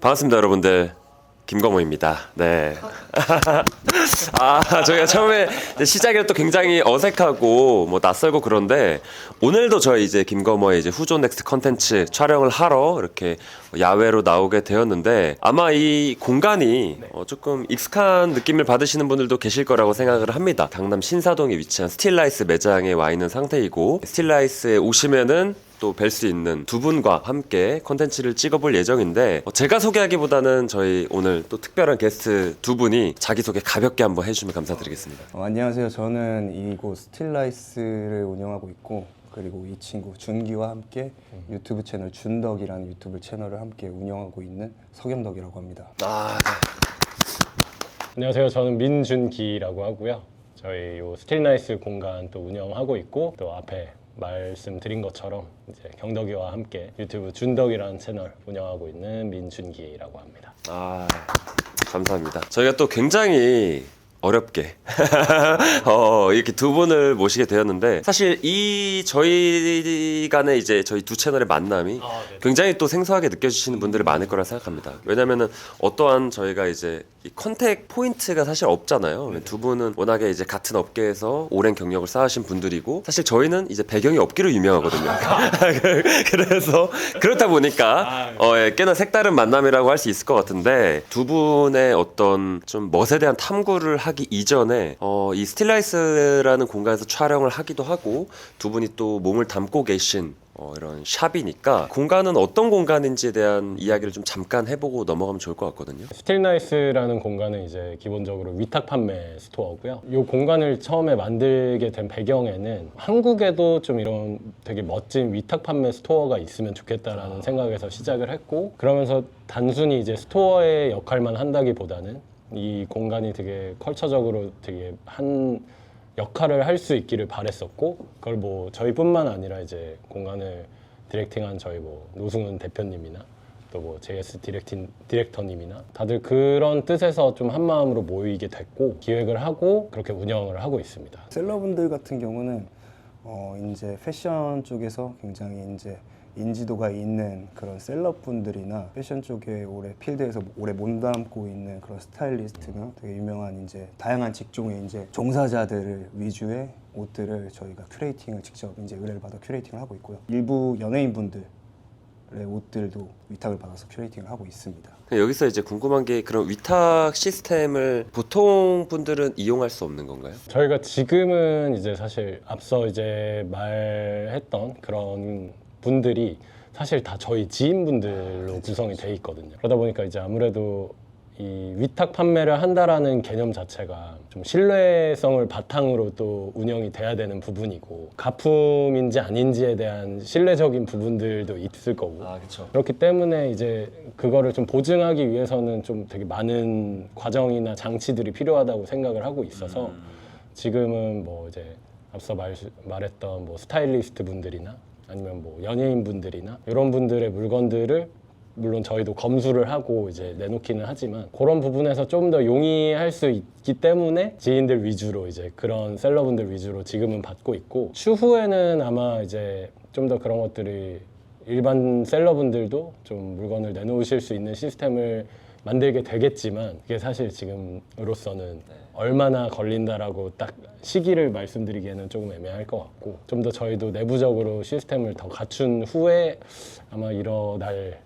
반갑습니다, 여러분들. 김광호입니다. 네. 저희가 처음에 시작이 또 굉장히 어색하고 낯설고 그런데 오늘도 저희 이제 김광호의 이제 후조 넥스트 컨텐츠 촬영을 하러 이렇게 야외로 나오게 되었는데 아마 이 공간이 조금 익숙한 느낌을 받으시는 분들도 계실 거라고 생각을 합니다. 강남 신사동에 위치한 스틸라이스 매장에 와 있는 상태이고 스틸라이스에 오시면은 또 뵐 수 있는 두 분과 함께 컨텐츠를 찍어볼 예정인데 제가 소개하기보다는 저희 오늘 또 특별한 게스트 두 분이 자기소개 가볍게 한번 해주시면 감사드리겠습니다. 안녕하세요. 저는 이곳 스틸라이스를 운영하고 있고 그리고 이 친구 준기와 함께 유튜브 채널 준덕이라는 유튜브 채널을 함께 운영하고 있는 석영덕이라고 합니다. 안녕하세요. 저는 민준기라고 하고요. 저희 요 스틸나이스 공간 또 운영하고 있고 또 앞에 말씀드린 것처럼 이제 경덕이와 함께 유튜브 준덕이라는 채널 운영하고 있는 민준기라고 합니다. 감사합니다. 저희가 또 굉장히 어렵게 이렇게 두 분을 모시게 되었는데 사실 이 저희 간의 이제 저희 두 채널의 만남이 굉장히 또 생소하게 느껴지시는 분들이 많을 거라 생각합니다. 왜냐면은 어떠한 저희가 이제 이 컨택 포인트가 사실 없잖아요. 두 분은 워낙에 이제 같은 업계에서 오랜 경력을 쌓으신 분들이고 사실 저희는 이제 배경이 없기로 유명하거든요. 그래서 그렇다 보니까 꽤나 색다른 만남이라고 할 수 있을 것 같은데 두 분의 어떤 좀 멋에 대한 탐구를 하기 이전에 이 스틸라이스라는 공간에서 촬영을 하기도 하고 두 분이 또 몸을 담고 계신 이런 샵이니까 공간은 어떤 공간인지에 대한 이야기를 좀 잠깐 해보고 넘어가면 좋을 것 같거든요. 스틸나이스라는 공간은 이제 기본적으로 위탁 판매 스토어고요. 이 공간을 처음에 만들게 된 배경에는 한국에도 좀 이런 되게 멋진 위탁 판매 스토어가 있으면 좋겠다라는 생각에서 시작을 했고 그러면서 단순히 이제 스토어의 역할만 한다기보다는 이 공간이 되게 컬처적으로 되게 한 역할을 할 수 있기를 바랬었고 그걸 뭐 저희뿐만 아니라 이제 공간을 디렉팅한 저희 뭐 노승훈 대표님이나 또 뭐 JS 디렉터님이나 다들 그런 뜻에서 좀 한 마음으로 모이게 됐고 기획을 하고 그렇게 운영을 하고 있습니다. 셀러분들 같은 경우는 이제 패션 쪽에서 굉장히 이제 인지도가 있는 그런 셀럽분들이나 패션 쪽에 오래 필드에서 오래 몸담고 있는 그런 스타일리스트나 되게 유명한 이제 다양한 직종의 이제 종사자들을 위주의 옷들을 저희가 큐레이팅을 직접 이제 의뢰를 받아 큐레이팅을 하고 있고요. 일부 연예인분들의 옷들도 위탁을 받아서 큐레이팅을 하고 있습니다. 여기서 이제 궁금한 게 그런 위탁 시스템을 보통 분들은 이용할 수 없는 건가요? 저희가 지금은 이제 사실 앞서 이제 말했던 그런 분들이 사실 다 저희 지인분들로 구성이 돼 있거든요. 그러다 보니까 이제 아무래도 이 위탁 판매를 한다라는 개념 자체가 좀 신뢰성을 바탕으로 또 운영이 돼야 되는 부분이고 가품인지 아닌지에 대한 신뢰적인 부분들도 있을 거고 그렇죠. 그렇기 때문에 이제 그거를 좀 보증하기 위해서는 좀 되게 많은 과정이나 장치들이 필요하다고 생각을 하고 있어서 지금은 뭐 이제 앞서 말했던 뭐 스타일리스트 분들이나 아니면 뭐 연예인 분들이나 이런 분들의 물건들을 물론 저희도 검수를 하고 이제 내놓기는 하지만 그런 부분에서 좀 더 용이할 수 있기 때문에 지인들 위주로 이제 그런 셀러분들 위주로 지금은 받고 있고 추후에는 아마 이제 좀 더 그런 것들이 일반 셀러분들도 좀 물건을 내놓으실 수 있는 시스템을 만들게 되겠지만 그게 사실 지금으로서는 얼마나 걸린다라고 딱 시기를 말씀드리기에는 조금 애매할 것 같고 좀 더 저희도 내부적으로 시스템을 더 갖춘 후에 아마 일어날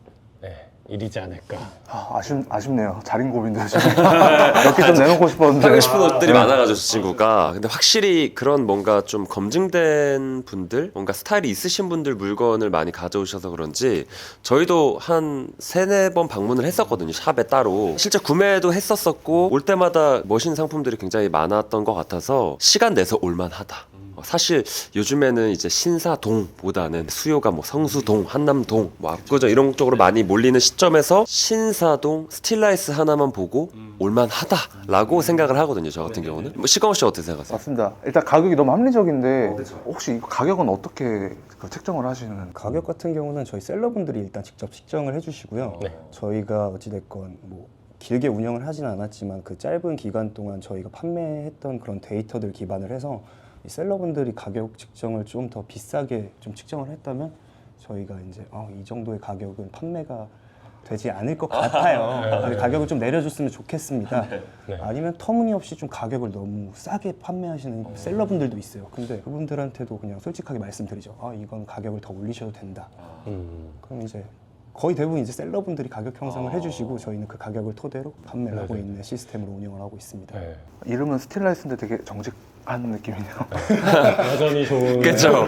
일이지 않을까. 아쉽네요. 자린고비인데 몇 개 좀 내놓고 싶었는데 하고 싶은 옷들이 많아가지고 친구가 근데 확실히 그런 뭔가 좀 검증된 분들 뭔가 스타일이 있으신 분들 물건을 많이 가져오셔서 그런지 저희도 한 3-4번 방문을 했었거든요. 샵에 따로 실제 구매도 했었었고 올 때마다 멋있는 상품들이 굉장히 많았던 것 같아서 시간 내서 올만하다. 사실 요즘에는 이제 신사동보다는 수요가 뭐 성수동, 한남동, 뭐 압구정 이런 쪽으로 많이 몰리는 시점에서 신사동 스틸라이스 하나만 보고 올만하다라고 생각을 하거든요. 저 같은 경우는. 뭐 시광호 씨 어떻게 생각하세요? 맞습니다. 일단 가격이 너무 합리적인데 혹시 이거 가격은 어떻게 책정을 하시는? 가격 같은 경우는 저희 셀러분들이 일단 직접 측정을 해주시고요. 저희가 어찌됐건 뭐 길게 운영을 하진 않았지만 그 짧은 기간 동안 저희가 판매했던 그런 데이터들 기반을 해서 이 셀러분들이 가격 측정을 좀 더 비싸게 좀 측정을 했다면 저희가 이제 이 정도의 가격은 판매가 되지 않을 것 같아요. 가격을 좀 내려줬으면 좋겠습니다. 네. 아니면 터무니없이 좀 가격을 너무 싸게 판매하시는 셀러분들도 있어요. 근데 그분들한테도 그냥 솔직하게 말씀드리죠. 아, 이건 가격을 더 올리셔도 된다. 그럼 이제 거의 대부분 이제 셀러분들이 가격 형성을 해주시고 저희는 그 가격을 토대로 판매를 하고 있는 시스템으로 운영을 하고 있습니다. 네. 이름은 스틸라이스인데 되게 정직한 느낌이네요. 여전히 좋은. 그렇죠.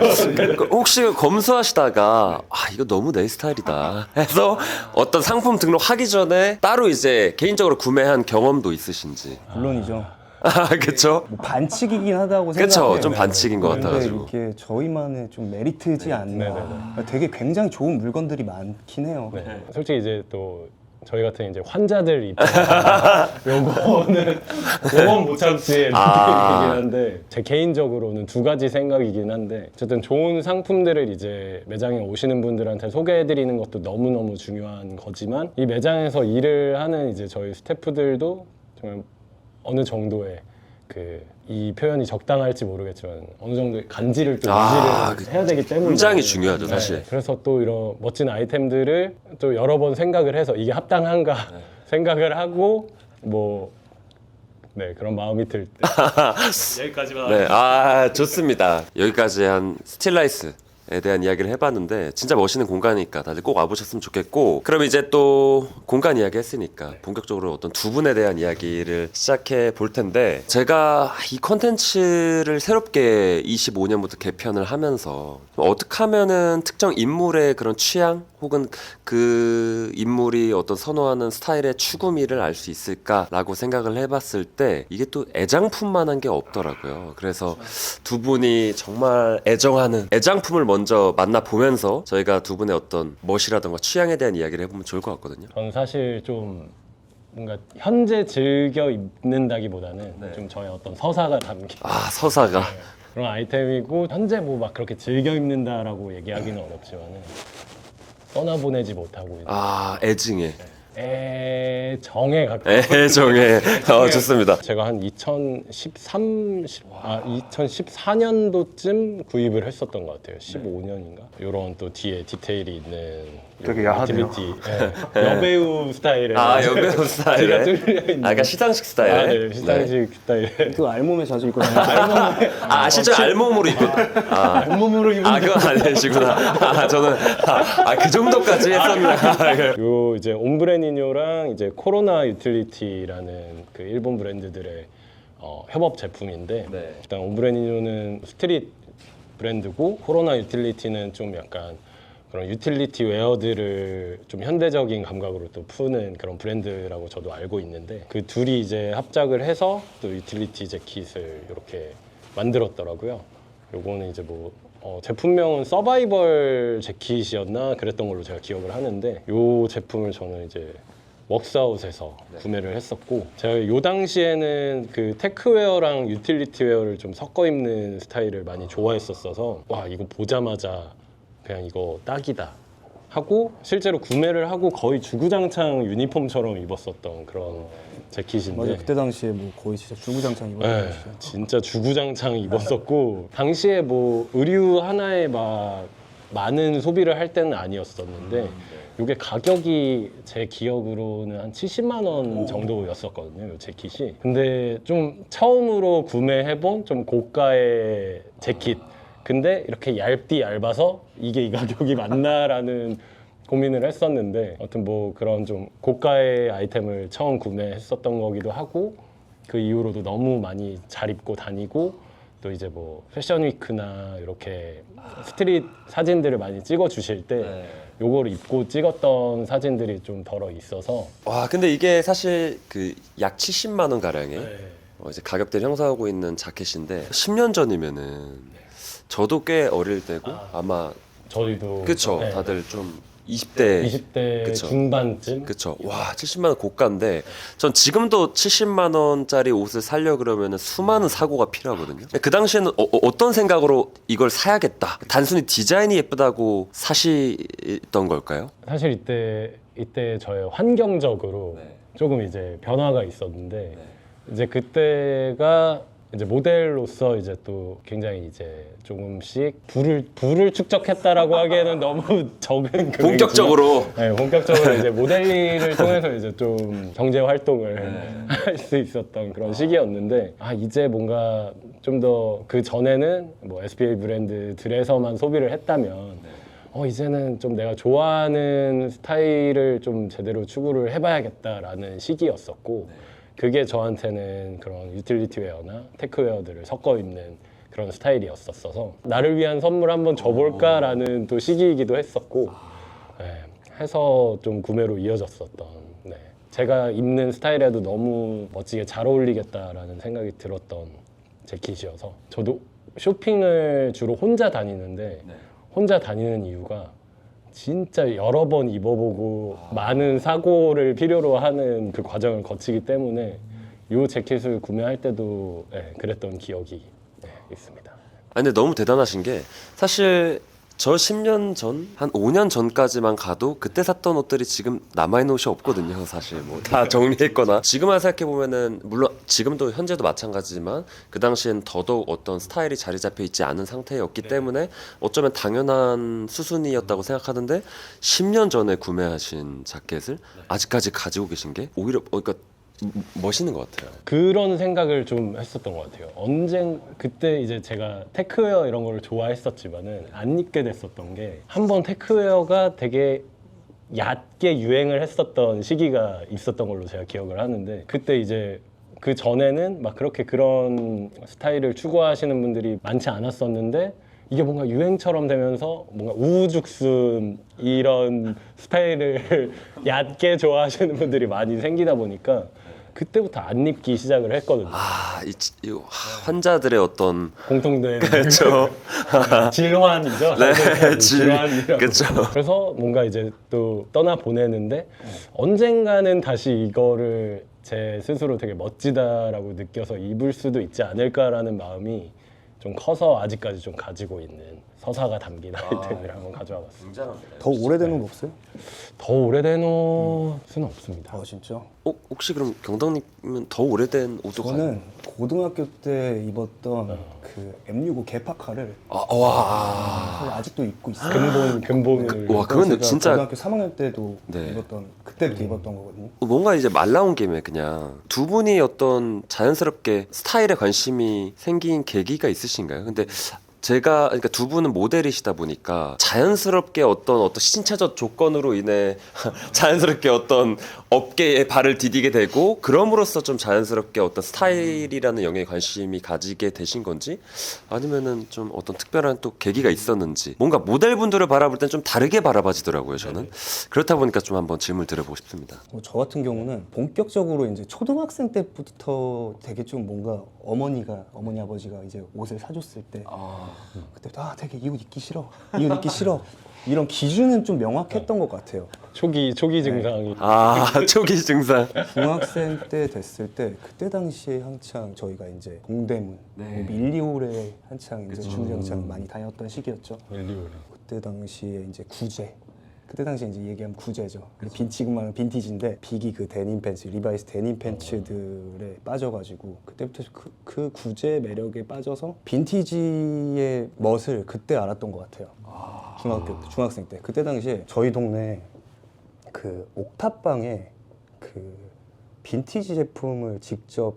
혹시 검수하시다가 아 이거 너무 내 스타일이다 해서 어떤 상품 등록하기 전에 따로 이제 개인적으로 구매한 경험도 있으신지. 물론이죠. 아 그렇죠. 뭐 반칙이긴 하다고 그렇죠. 생각해요. 좀 반칙인 것 근데 같아가지고. 이게 저희만의 좀 메리트지 않나. 되게 굉장히 좋은 물건들이 많긴 해요. 네. 솔직히 이제 또 저희 같은 이제 환자들 입장에서 요거는 못 참지의 느낌이긴 한데 제 개인적으로는 두 가지 생각이긴 한데 어쨌든 좋은 상품들을 이제 매장에 오시는 분들한테 소개해드리는 것도 너무너무 중요한 거지만 이 매장에서 일을 하는 이제 저희 스태프들도 정말 어느 정도의 이 표현이 적당할지 모르겠지만 어느 정도의 간지를 또 유지를 해야 되기 때문에 굉장히 중요하죠 사실. 그래서 또 이런 멋진 아이템들을 또 여러 번 생각을 해서 이게 합당한가 생각을 하고 그런 마음이 들 때 여기까지만. 네, 아 좋습니다. 여기까지 한 스틸라이스에 대한 이야기를 해봤는데 진짜 멋있는 공간이니까 다들 꼭 와보셨으면 좋겠고 그럼 이제 또 공간 이야기 했으니까 본격적으로 어떤 두 분에 대한 이야기를 시작해 볼 텐데 제가 이 컨텐츠를 새롭게 25년부터 개편을 하면서 어떻게 하면은 특정 인물의 그런 취향 혹은 그 인물이 어떤 선호하는 스타일의 추구미를 알 수 있을까라고 생각을 해봤을 때 이게 또 애장품만한 게 없더라고요. 그래서 두 분이 정말 애정하는 애장품을 먼저 만나보면서 저희가 두 분의 어떤 멋이라던가 취향에 대한 이야기를 해보면 좋을 것 같거든요. 저는 사실 좀 뭔가 현재 즐겨 입는다기보다는 좀 저의 어떤 서사가 담긴 아 서사가 그런 아이템이고 현재 뭐 막 그렇게 즐겨 입는다라고 얘기하기는 어렵지만은 떠나보내지 못하고 있는 아 애증에 애정에 가까운 애정에 좋습니다. 제가 한 2014년도쯤 구입을 했었던 것 같아요. 15년인가? 이런 또 뒤에 디테일이 있는 되게 야하네요. 여배우 스타일의 아 여배우 스타일에 뚫려 있는. 약간 시상식 스타일에 네, 시상식 스타일의 그 알몸에 자주 입고 다니는 아 실제 알몸으로 입고 온몸으로 입은 아 그건 아니시구나. 아 저는 그 정도까지 했었나. 요 이제 옴브레니뇨랑 이제 코로나 유틸리티라는 그 일본 브랜드들의 협업 제품인데 일단 옴브레니뇨는 스트릿 브랜드고 코로나 유틸리티는 좀 약간 그런 유틸리티 웨어들을 좀 현대적인 감각으로 또 푸는 그런 브랜드라고 저도 알고 있는데 그 둘이 이제 합작을 해서 또 유틸리티 재킷을 이렇게 만들었더라고요. 요거는 이제 제품명은 서바이벌 재킷이었나 그랬던 걸로 제가 기억을 하는데 요 제품을 저는 이제 웍스아웃에서 구매를 했었고 제가 요 당시에는 그 테크웨어랑 유틸리티 웨어를 좀 섞어 입는 스타일을 많이 좋아했었어서 와 이거 보자마자 그냥 이거 딱이다 하고 실제로 구매를 하고 거의 주구장창 유니폼처럼 입었었던 그런 재킷인데 맞아요. 그때 당시에 뭐 거의 진짜 주구장창 입었던 네, 거죠. 진짜 주구장창 입었었고 당시에 의류 하나에 막 많은 소비를 할 때는 아니었었는데 이게 가격이 제 기억으로는 한 70만 원 정도였었거든요, 이 재킷이. 근데 좀 처음으로 구매해본 좀 고가의 재킷. 근데 이렇게 얇아서 이게 이 가격이 맞나라는 고민을 했었는데 아무튼 그런 좀 고가의 아이템을 처음 구매했었던 거기도 하고 그 이후로도 너무 많이 잘 입고 다니고 또 이제 패션 위크나 이렇게 스트릿 사진들을 많이 찍어 주실 때 요거를 입고 찍었던 사진들이 좀 덜어 있어서 와 근데 이게 사실 그 약 70만 원 가량의 이제 가격대를 형성하고 있는 자켓인데 10년 전이면은 저도 꽤 어릴 때고 아마 저희도 그쵸 네. 다들 좀 20대 20대 그쵸. 중반쯤 그쵸 와 70만 원 고가인데 전 지금도 70만 원짜리 옷을 사려 그러면은 수많은 사고가 필요하거든요. 그 당시에는 어떤 생각으로 이걸 사야겠다 단순히 디자인이 예쁘다고 사시던 걸까요? 사실 이때 저의 환경적으로 조금 이제 변화가 있었는데 이제 그때가 이제 모델로서 이제 또 굉장히 이제 조금씩 부를 축적했다라고 하기에는 너무 적은 금액이지만 본격적으로 네, 본격적으로 이제 모델링을 통해서 이제 좀 경제 활동을 할 수 있었던 그런 시기였는데 이제 뭔가 좀 더 그 전에는 뭐 SPA 브랜드들에서만 소비를 했다면 이제는 좀 내가 좋아하는 스타일을 좀 제대로 추구를 해봐야겠다라는 시기였었고 그게 저한테는 그런 유틸리티 웨어나 테크 웨어들을 섞어 입는 그런 스타일이었었어서 나를 위한 선물 한번 줘볼까라는 또 시기이기도 했었고 해서 좀 구매로 이어졌었던 제가 입는 스타일에도 너무 멋지게 잘 어울리겠다라는 생각이 들었던 재킷이어서 저도 쇼핑을 주로 혼자 다니는데 혼자 다니는 이유가 진짜 여러 번 입어보고 많은 사고를 필요로 하는 그 과정을 거치기 때문에 이 재킷을 구매할 때도 그랬던 기억이 있습니다. 근데 너무 대단하신 게 사실 저 10년 전, 한 5년 전까지만 가도 그때 샀던 옷들이 지금 남아있는 옷이 없거든요. 사실 뭐 다 정리했거나 지금 생각해보면은 물론 지금도 현재도 마찬가지지만 그 당시엔 더더욱 어떤 스타일이 자리 잡혀 있지 않은 상태였기 때문에 어쩌면 당연한 수순이었다고 생각하는데 10년 전에 구매하신 자켓을 아직까지 가지고 계신 게 오히려 그러니까 멋있는 것 같아요. 그런 생각을 좀 했었던 것 같아요. 그때 이제 제가 테크웨어 이런 걸 좋아했었지만은 안 입게 됐었던 게 한번 테크웨어가 되게 얕게 유행을 했었던 시기가 있었던 걸로 제가 기억을 하는데 그때 이제 그 전에는 막 그렇게 그런 스타일을 추구하시는 분들이 많지 않았었는데 이게 뭔가 유행처럼 되면서 뭔가 우후죽순 이런 스타일을 얕게 좋아하시는 분들이 많이 생기다 보니까 그때부터 안 입기 시작을 했거든요. 이 환자들의 어떤 공통된 그렇죠. 질환이죠. 네, 질환이라고. 그렇죠. 그래서 뭔가 이제 또 떠나 보내는데 언젠가는 다시 이거를 제 스스로 되게 멋지다라고 느껴서 입을 수도 있지 않을까라는 마음이 좀 커서 아직까지 좀 가지고 있는 서사가 담긴 아이템을 한번 가져와 봤습니다. 더 오래된 옷 없어요? 더 오래된 옷은 없습니다. 진짜? 혹시 그럼 경덕님은 더 오래된 옷도 저는 고등학교 때 입었던 그 M65 개파카를 사실 아직도 입고 있어요. 근본을 와, 그건 제가 진짜 고등학교 3학년 때도 네. 입었던 그때부터 입었던 거거든요. 뭔가 이제 말 나온 김에 그냥 두 분이 어떤 자연스럽게 스타일에 관심이 생긴 계기가 있으신가요? 근데 그러니까 두 분은 모델이시다 보니까 자연스럽게 어떤 신체적 조건으로 인해 자연스럽게 어떤 업계에 발을 디디게 되고 그럼으로써 좀 자연스럽게 어떤 스타일이라는 영역에 관심이 가지게 되신 건지 아니면은 좀 어떤 특별한 또 계기가 있었는지 뭔가 모델분들을 바라볼 땐 좀 다르게 바라봐지더라고요 저는. 그렇다 보니까 좀 한번 질문을 드려보고 싶습니다. 저 같은 경우는 본격적으로 이제 초등학생 때부터 되게 좀 뭔가 어머니 아버지가 이제 옷을 사줬을 때 그때부터 되게 이 옷 입기 싫어 이런 기준은 좀 명확했던 것 같아요. 초기 증상이 초기 증상. 중학생 때 됐을 때 그때 당시에 한창 저희가 이제 동대문 밀리올에 한창 이제 중장창 많이 다녔던 시기였죠. 밀리오리. 그때 당시에 이제 구제. 그때 당시에 이제 얘기하면 구제죠. 지금 말하는 빈티지인데 빅이 그 데님 팬츠, 리바이스 데님 팬츠들에 빠져가지고 그때부터 그 구제 매력에 빠져서 빈티지의 멋을 그때 알았던 것 같아요. 중학생 때. 그때 당시에 저희 동네 그 옥탑방에 그 빈티지 제품을 직접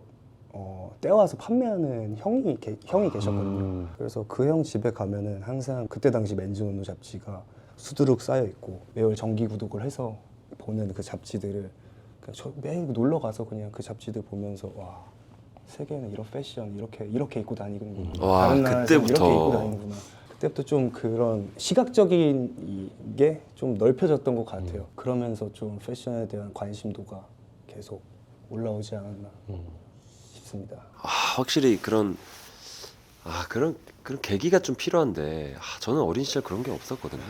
떼와서 판매하는 형이 계셨거든요. 그래서 그 형 집에 가면은 항상 그때 당시 맨즈노노 잡지가 수두룩 쌓여 있고 매월 정기 구독을 해서 보는 그 잡지들을 저 매일 놀러 가서 그냥 그 잡지들 보면서 와 세계는 이런 패션 이렇게 입고 다니는구나. 와, 다른 나라에서 그때부터. 이렇게 입고 다니는구나. 그때부터 좀 그런 시각적인 게 좀 넓혀졌던 것 같아요. 그러면서 좀 패션에 대한 관심도가 계속 올라오지 않았나 싶습니다. 확실히 그런 계기가 좀 필요한데 저는 어린 시절 그런 게 없었거든요.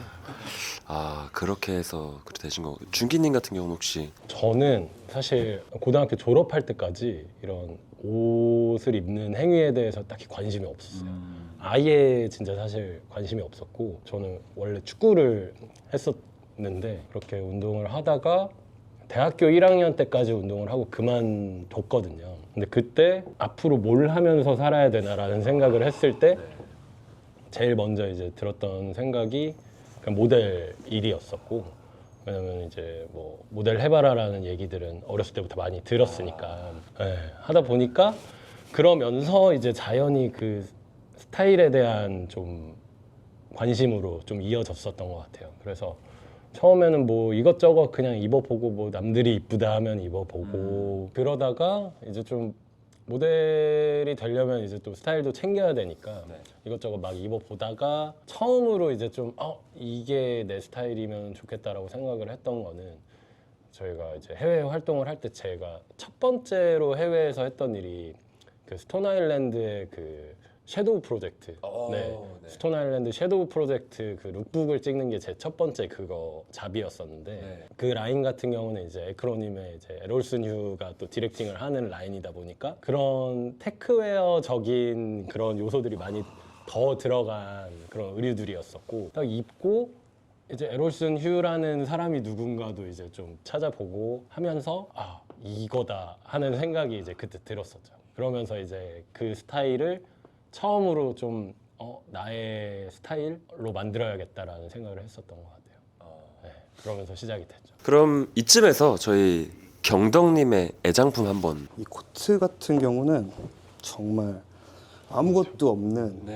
그렇게 해서 그렇게 되신 거. 준기님 같은 경우는 혹시 저는 사실 고등학교 졸업할 때까지 이런 옷을 입는 행위에 대해서 딱히 관심이 없었어요. 아예 진짜 사실 관심이 없었고 저는 원래 축구를 했었는데 그렇게 운동을 하다가 대학교 1학년 때까지 운동을 하고 그만뒀거든요. 근데 그때 앞으로 뭘 하면서 살아야 되나라는 생각을 했을 때 제일 먼저 이제 들었던 생각이 그냥 모델 일이었었고, 왜냐면 이제 뭐 모델 해봐라라는 얘기들은 어렸을 때부터 많이 들었으니까 하다 보니까 그러면서 이제 자연히 그 스타일에 대한 좀 관심으로 좀 이어졌었던 것 같아요. 그래서 처음에는 뭐 이것저것 그냥 입어보고 뭐 남들이 이쁘다 하면 입어보고 그러다가 이제 좀 모델이 되려면 이제 또 스타일도 챙겨야 되니까 이것저것 막 입어보다가 처음으로 이제 좀 이게 내 스타일이면 좋겠다라고 생각을 했던 거는 저희가 이제 해외 활동을 할 때 제가 첫 번째로 해외에서 했던 일이 그 스톤 아일랜드의 그 섀도우 프로젝트. 스톤 아일랜드 섀도우 프로젝트 그 룩북을 찍는 게 제 첫 번째 그거 잡이었었는데 그 라인 같은 경우는 이제 에크로님의 이제 에롤슨 휴가 또 디렉팅을 하는 라인이다 보니까 그런 테크웨어적인 그런 요소들이 많이 더 들어간 그런 의류들이었었고 딱 입고 이제 에롤슨 휴라는 사람이 누군가도 이제 좀 찾아보고 하면서 이거다 하는 생각이 이제 그때 들었었죠. 그러면서 이제 그 스타일을 처음으로 좀 나의 스타일로 만들어야겠다라는 생각을 했었던 것 같아요. 그러면서 시작이 됐죠. 그럼 이쯤에서 저희 경덕님의 애장품 한번. 이 코트 같은 경우는 정말 아무것도 없는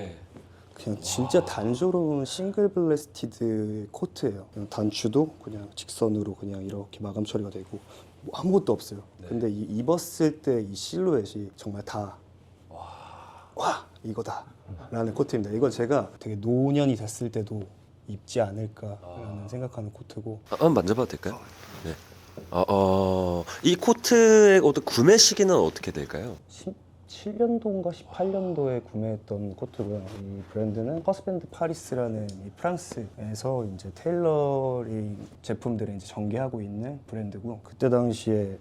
그냥 진짜 단조로운 싱글 블래스티드 코트예요. 그냥 단추도 그냥 직선으로 그냥 이렇게 마감 처리가 되고 뭐 아무것도 없어요. 근데 입었을 때 이 실루엣이 정말 다 와 이거다 라는 코트입니다. 이건 제가 되게 노년이 됐을 때도 입지 않을까라는 생각하는 코트고. 한번 만져봐도 될까요? 네. 이 코트의 구매 시기는 어떻게 될까요? 17년도인가 18년도에 구매했던 코트고요. 이 브랜드는 허스밴드 파리스라는 이 프랑스에서 이제 테일러링 제품들을 이제 전개하고 있는 브랜드고, 그때 당시에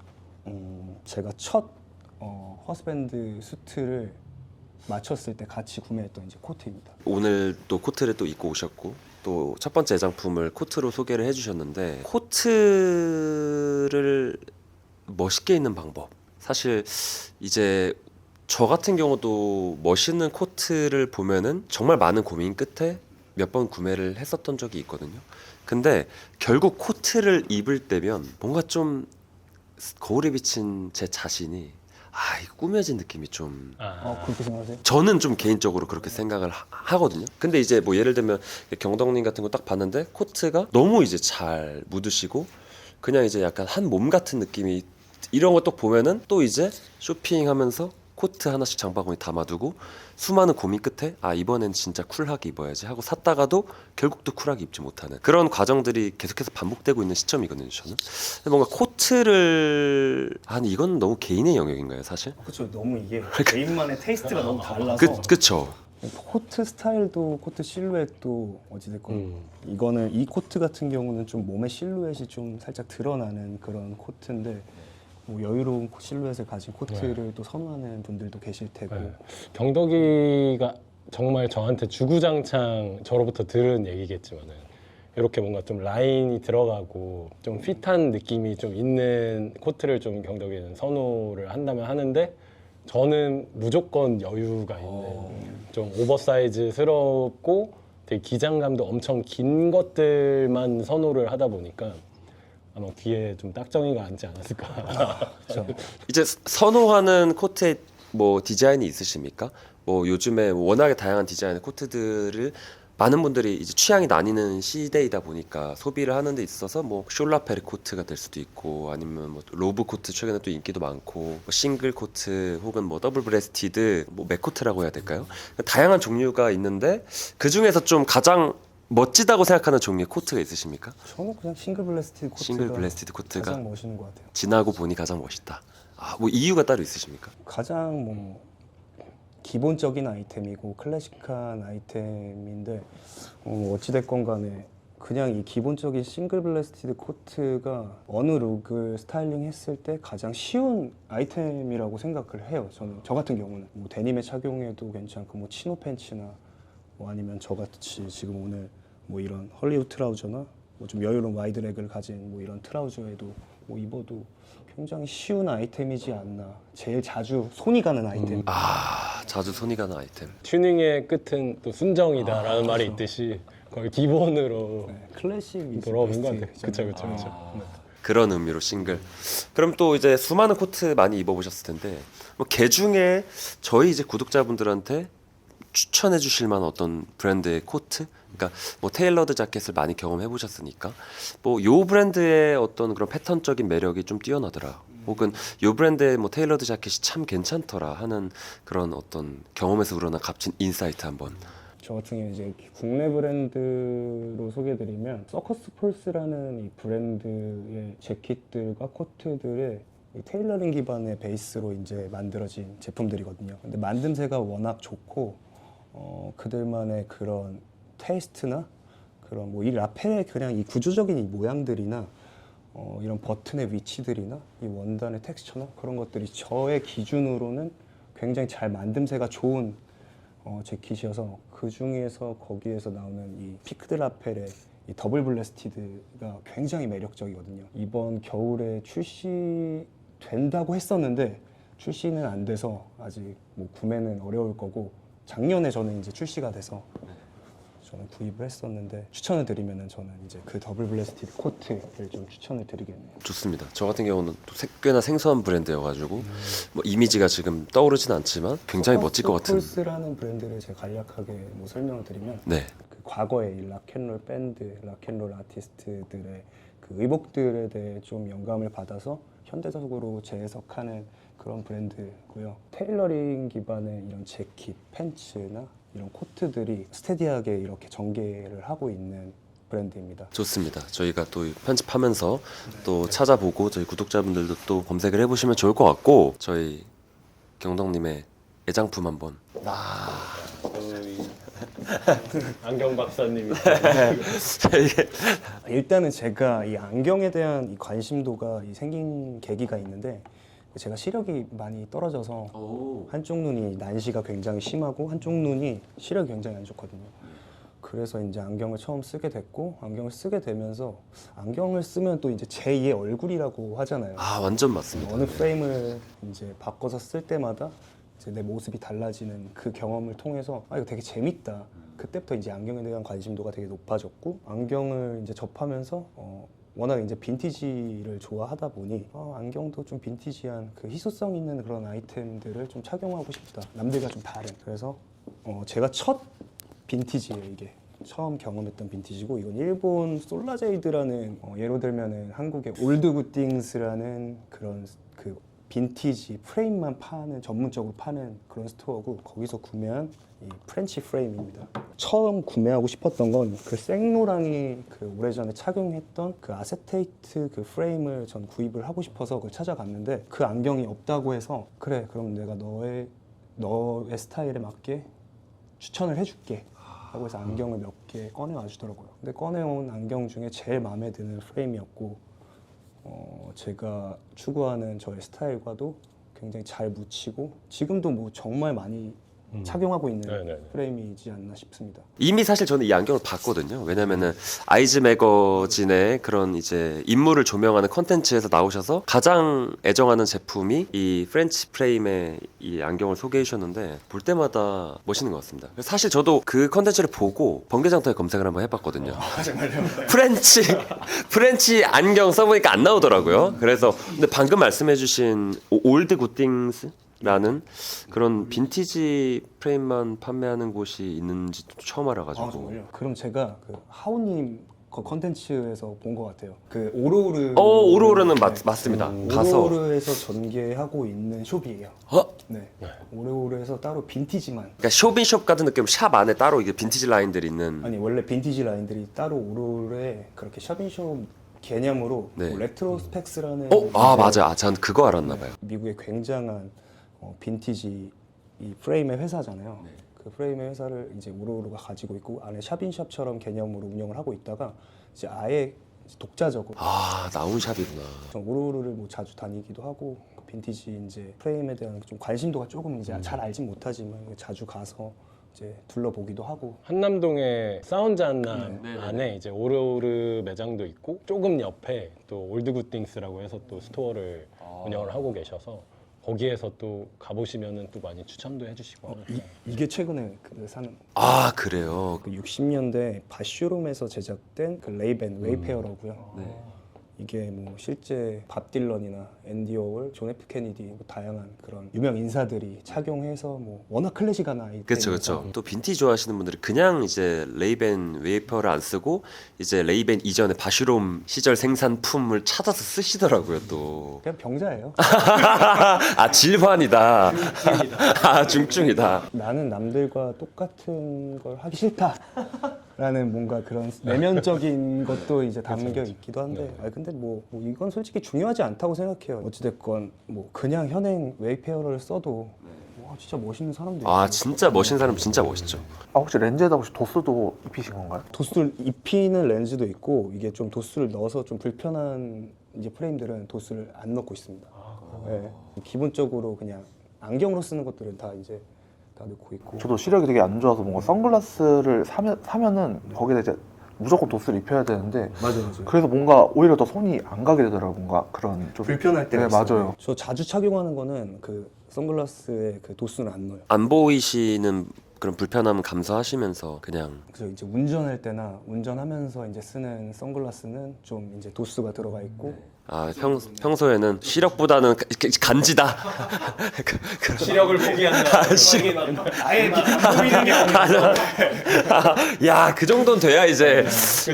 제가 첫 허스밴드 수트를 맞췄을 때 같이 구매했던 이제 코트입니다. 오늘 또 코트를 또 입고 오셨고 또 첫 번째 애장품을 코트로 소개를 해주셨는데, 코트를 멋있게 입는 방법, 사실 이제 저 같은 경우도 멋있는 코트를 보면은 정말 많은 고민 끝에 몇 번 구매를 했었던 적이 있거든요. 근데 결국 코트를 입을 때면 뭔가 좀 거울에 비친 제 자신이 이거 꾸며진 느낌이 좀, 그렇게 생각하세요? 저는 좀 개인적으로 그렇게 생각을 하거든요. 근데 이제 뭐 예를 들면 경덕님 같은 거 딱 봤는데 코트가 너무 이제 잘 묻으시고 그냥 이제 약간 한 몸 같은 느낌이, 이런 거 또 보면은 또 이제 쇼핑하면서 코트 하나씩 장바구니 담아두고 수많은 고민 끝에 이번엔 진짜 쿨하게 입어야지 하고 샀다가도 결국 또 쿨하게 입지 못하는 그런 과정들이 계속해서 반복되고 있는 시점이거든요, 저는. 근데 뭔가 코트를 이건 너무 개인의 영역인가요, 사실? 그렇죠. 너무 이게 개인만의 테이스트가 너무 달라서. 그쵸. 코트 스타일도 코트 실루엣도 어찌됐건 이거는, 이 코트 같은 경우는 좀 몸의 실루엣이 좀 살짝 드러나는 그런 코트인데, 뭐 여유로운 실루엣을 가진 코트를 또 선호하는 분들도 계실 테고. 경덕이가 정말 저한테 주구장창 저로부터 들은 얘기겠지만은 이렇게 뭔가 좀 라인이 들어가고 좀 핏한 느낌이 좀 있는 코트를 좀 경덕이는 선호를 한다면 하는데, 저는 무조건 여유가 있는 좀 오버사이즈스럽고 되게 기장감도 엄청 긴 것들만 선호를 하다 보니까 아마 귀에 좀 딱정이가 앉지 않았을까. 이제 선호하는 코트의 뭐 디자인이 있으십니까? 뭐 요즘에 워낙에 다양한 디자인의 코트들을 많은 분들이 이제 취향이 나뉘는 시대이다 보니까 소비를 하는 데 있어서 뭐 숄라페르 코트가 될 수도 있고, 아니면 뭐 로브 코트 최근에 또 인기도 많고, 뭐 싱글 코트 혹은 뭐 더블 브레스티드, 뭐 맥코트라고 해야 될까요? 다양한 종류가 있는데 그 중에서 좀 가장 멋지다고 생각하는 종류의 코트가 있으십니까? 저는 그냥 싱글 블래스티드 코트가 가장 멋있는 것 같아요. 지나고 보니 가장 멋있다. 뭐 이유가 따로 있으십니까? 가장 뭐 기본적인 아이템이고 클래식한 아이템인데, 어찌됐건 간에 그냥 이 기본적인 싱글 블래스티드 코트가 어느 룩을 스타일링 했을 때 가장 쉬운 아이템이라고 생각을 해요. 저 같은 경우는 뭐 데님에 착용해도 괜찮고, 뭐 치노 팬츠나 뭐 아니면 저같이 지금 오늘 뭐 이런 헐리우드 트라우저나 뭐 좀 여유로운 와이드렉을 가진 뭐 이런 트라우저에도 뭐 입어도 굉장히 쉬운 아이템이지 않나. 제일 자주 손이 가는 아이템. 자주 손이 가는 아이템. 튜닝의 끝은 또 순정이다라는 말이 있듯이 거의 기본으로 네, 클래식이 돌아오는 것 같아요. 베스트잖아요. 그쵸. 그런 의미로 싱글. 그럼 또 이제 수많은 코트 많이 입어보셨을 텐데 뭐 개 중에 저희 이제 구독자분들한테 추천해 주실 만한 어떤 브랜드의 코트? 그러니까 뭐 테일러드 자켓을 많이 경험해 보셨으니까 뭐 요 브랜드의 어떤 그런 패턴적인 매력이 좀 뛰어나더라. 혹은 요 브랜드의 뭐 테일러드 자켓이 참 괜찮더라 하는 그런 어떤 경험에서 우러난 값진 인사이트 한번. 저 같은 경우 이제 국내 브랜드로 소개해드리면 서커스 폴스라는 이 브랜드의 재킷들과 코트들의 이 테일러링 기반의 베이스로 이제 만들어진 제품들이거든요. 근데 만듦새가 워낙 좋고 그들만의 그런 테이스트나 그런 뭐 이 라펠의 그냥 이 구조적인 이 모양들이나 이런 버튼의 위치들이나 이 원단의 텍스처나 그런 것들이 저의 기준으로는 굉장히 잘 만듦새가 좋은 재킷이어서 그 중에서 거기에서 나오는 이 피크드 라펠의 이 더블 블래스티드가 굉장히 매력적이거든요. 이번 겨울에 출시된다고 했었는데 출시는 안 돼서 아직 뭐 구매는 어려울 거고 작년에 저는 이제 출시가 돼서 저는 구입을 했었는데 추천을 드리면은 저는 이제 그 더블 블래스티드 코트를 좀 추천을 드리겠네요. 좋습니다. 저 같은 경우는 또 꽤나 생소한 브랜드여가지고 뭐 이미지가 지금 떠오르진 않지만 굉장히 멋질 것 같은. 폴스라는 브랜드를 제가 간략하게 뭐 설명을 드리면 네. 그 과거에 이 락앤롤 밴드, 락앤롤 아티스트들의 그 의복들에 대해 좀 영감을 받아서 현대적으로 재해석하는 그런 브랜드고요. 테일러링 기반의 이런 재킷, 팬츠나 이런 코트들이 스테디하게 이렇게 전개를 하고 있는 브랜드입니다. 좋습니다. 저희가 또 편집하면서 또 찾아보고 저희 구독자분들도 또 검색을 해보시면 좋을 것 같고 저희 경덕님의 애장품 한번. 안경 박사님이 일단은 제가 이 안경에 대한 이 관심도가 이 생긴 계기가 있는데 제가 시력이 많이 떨어져서 한쪽 눈이 난시가 굉장히 심하고 한쪽 눈이 시력이 굉장히 안 좋거든요. 그래서 이제 안경을 처음 쓰게 됐고 안경을 쓰게 되면서 안경을 쓰면 또 이제 제2의 얼굴이라고 하잖아요. 완전 맞습니다. 어느 프레임을 이제 바꿔서 쓸 때마다 이제 내 모습이 달라지는 그 경험을 통해서 이거 되게 재밌다. 그때부터 이제 안경에 대한 관심도가 되게 높아졌고 안경을 이제 접하면서 워낙 이제 빈티지를 좋아하다 보니 안경도 좀 빈티지한 그 희소성 있는 그런 아이템들을 좀 착용하고 싶다. 남들과 좀 다른. 그래서 제가 첫 빈티지예요 이게. 처음 경험했던 빈티지고 이건 일본 솔라제이드라는 예로 들면은 한국의 올드굿띵스라는 그런 그 빈티지 프레임만 파는 전문적으로 파는 그런 스토어고 거기서 구매한 이 프렌치 프레임입니다. 처음 구매하고 싶었던 건 그 생로랑이 그 오래전에 착용했던 그 아세테이트 그 프레임을 전 구입을 하고 싶어서 그걸 찾아갔는데 그 안경이 없다고 해서 그래 그럼 내가 너의 스타일에 맞게 추천을 해줄게 하고 해서 안경을 몇 개 꺼내와 주더라고요. 근데 꺼내온 안경 중에 제일 마음에 드는 프레임이었고 제가 추구하는 저의 스타일과도 굉장히 잘 묻히고 지금도 뭐 정말 많이 착용하고 있는 네네네. 프레임이지 않나 싶습니다. 이미 사실 저는 이 안경을 봤거든요. 왜냐면은 아이즈 매거진의 그런 이제 인물을 조명하는 컨텐츠에서 나오셔서 가장 애정하는 제품이 이 프렌치 프레임의 이 안경을 소개해 주셨는데 볼 때마다 멋있는 것 같습니다. 사실 저도 그 컨텐츠를 보고 번개장터에 검색을 한번 해봤거든요. 프렌치 안경 써보니까 안 나오더라고요. 그래서 근데 방금 말씀해주신 올드 굿띵스 라는 그런 빈티지 프레임만 판매하는 곳이 있는지 처음 알아가지고. 정말요? 그럼 제가 그 하우님 그 컨텐츠에서 본 것 같아요. 그 오로르. 오로르는 맞습니다. 가서 오로르에서 전개하고 있는 숍이에요. 어? 네. 오로르에서 따로 빈티지만. 그러니까 쇼빈숍 같은 느낌. 샵 안에 따로 이게 빈티지 라인들이 있는. 아니 원래 빈티지 라인들이 따로 오로르에 그렇게 샵인숍 개념으로 네. 뭐 레트로스펙스라는. 맞아. 전 그거 알았나 봐요. 미국의 굉장한 빈티지 이 프레임의 회사잖아요. 그 프레임의 회사를 이제 오로로가 가지고 있고 안에 샵인샵처럼 개념으로 운영을 하고 있다가 이제 아예 독자적으로 나온 샵이구나. 오로로를 뭐 자주 다니기도 하고 빈티지 이제 프레임에 대한 좀 관심도가 조금 이제 잘 알진 못하지만 자주 가서 이제 둘러보기도 하고. 한남동에 사운드 한남 네네네. 안에 이제 오르오르 매장도 있고 조금 옆에 또 올드굿띵스라고 해서 또 스토어를 운영을 하고 계셔서 거기에서 또 가보시면은 또 많이 추천도 해주시고 하니까. 이게 최근에 그 사는 아 그래요. 그 60년대 바쇼룸에서 제작된 그 레이벤 웨이페어라고요. 네. 이게 뭐 실제 밥 딜런이나 앤디 워홀, 존 F 케니디 뭐 다양한 그런 유명 인사들이 착용해서 뭐 워낙 클래식한 아이템. 그렇죠, 그렇죠. 또 빈티지 좋아하시는 분들이 그냥 이제 레이벤 웨이퍼를 안 쓰고 이제 레이벤 이전에 바슈롬 시절 생산품을 찾아서 쓰시더라고요 또. 그냥 병자예요. 아 질환이다. 아 중증이다. 나는 남들과 똑같은 걸 하기 싫다라는 뭔가 그런 내면적인 것도 이제 담겨 있기도 한데, 아 근데 뭐 이건 솔직히 중요하지 않다고 생각해요. 어찌됐건 뭐 그냥 현행 웨이페어를 써도 와 진짜 멋있는 사람도 아 있고. 진짜 멋있는 사람 진짜 멋있죠. 아 혹시 렌즈에다 혹시 도수도 입히신 건가요? 도수를 입히는 렌즈도 있고, 이게 좀 도수를 넣어서 좀 불편한 이제 프레임들은 도수를 안 넣고 있습니다. 네. 기본적으로 그냥 안경으로 쓰는 것들은 다 이제 다 넣고 있고. 저도 시력이 되게 안 좋아서 뭔가 선글라스를 사면은 거기다 이제 무조건 도수를 입혀야 되는데 맞아요. 그래서 뭔가 오히려 더 손이 안 가게 되더라고요. 뭔가 그런 좀 불편할 때가 네, 있어요. 맞아요. 저 자주 착용하는 거는 그 선글라스에 그 도수는 안 넣어요. 안 보이시는 그런 불편함 감수하시면서 그냥 그래서 이제 운전할 때나 운전하면서 이제 쓰는 선글라스는 좀 이제 도수가 들어가 있고. 아 평소에는 시력보다는 간지다. 시력을 포기한다. 아예 안 보이는 게 아니라. 야, 그 정도는 돼야 이제.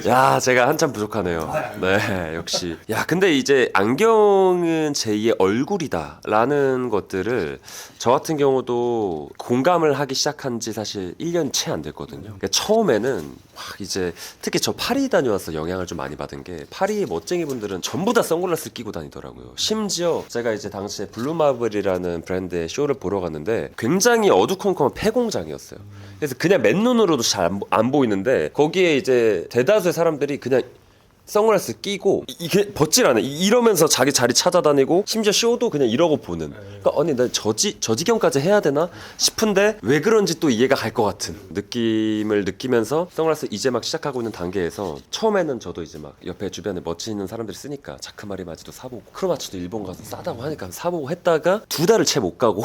야, 제가 한참 부족하네요. 네, 역시. 야, 근데 이제 안경은 제2의 얼굴이다라는 것들을 저 같은 경우도 공감을 하기 시작한 지 사실 1년 채 안 됐거든요. 그러니까 처음에는 막 이제 특히 저 파리 다녀와서 영향을 좀 많이 받은 게 파리 멋쟁이 분들은 전부 다 선글라스 끼고 다니더라고요. 심지어 제가 이제 당시에 블루마블이라는 브랜드의 쇼를 보러 갔는데 굉장히 어두컴컴한 폐공장이었어요. 그래서 그냥 맨눈으로도 잘 안 보이는데 거기에 이제 대다수의 사람들이 그냥 선글라스 끼고 이게 벗질 않아. 이러면서 자기 자리 찾아다니고 심지어 쇼도 그냥 이러고 보는. 그러니까 아니 나 저 지경까지 해야 되나 싶은데 왜 그런지 또 이해가 갈 것 같은 느낌을 느끼면서 선글라스 이제 막 시작하고 있는 단계에서 처음에는 저도 이제 막 옆에 주변에 멋지는 사람들이 쓰니까 자크마리마지도 사보고 크로마츠도 일본 가서 싸다고 하니까 사보고 했다가 2달을 채 못 가고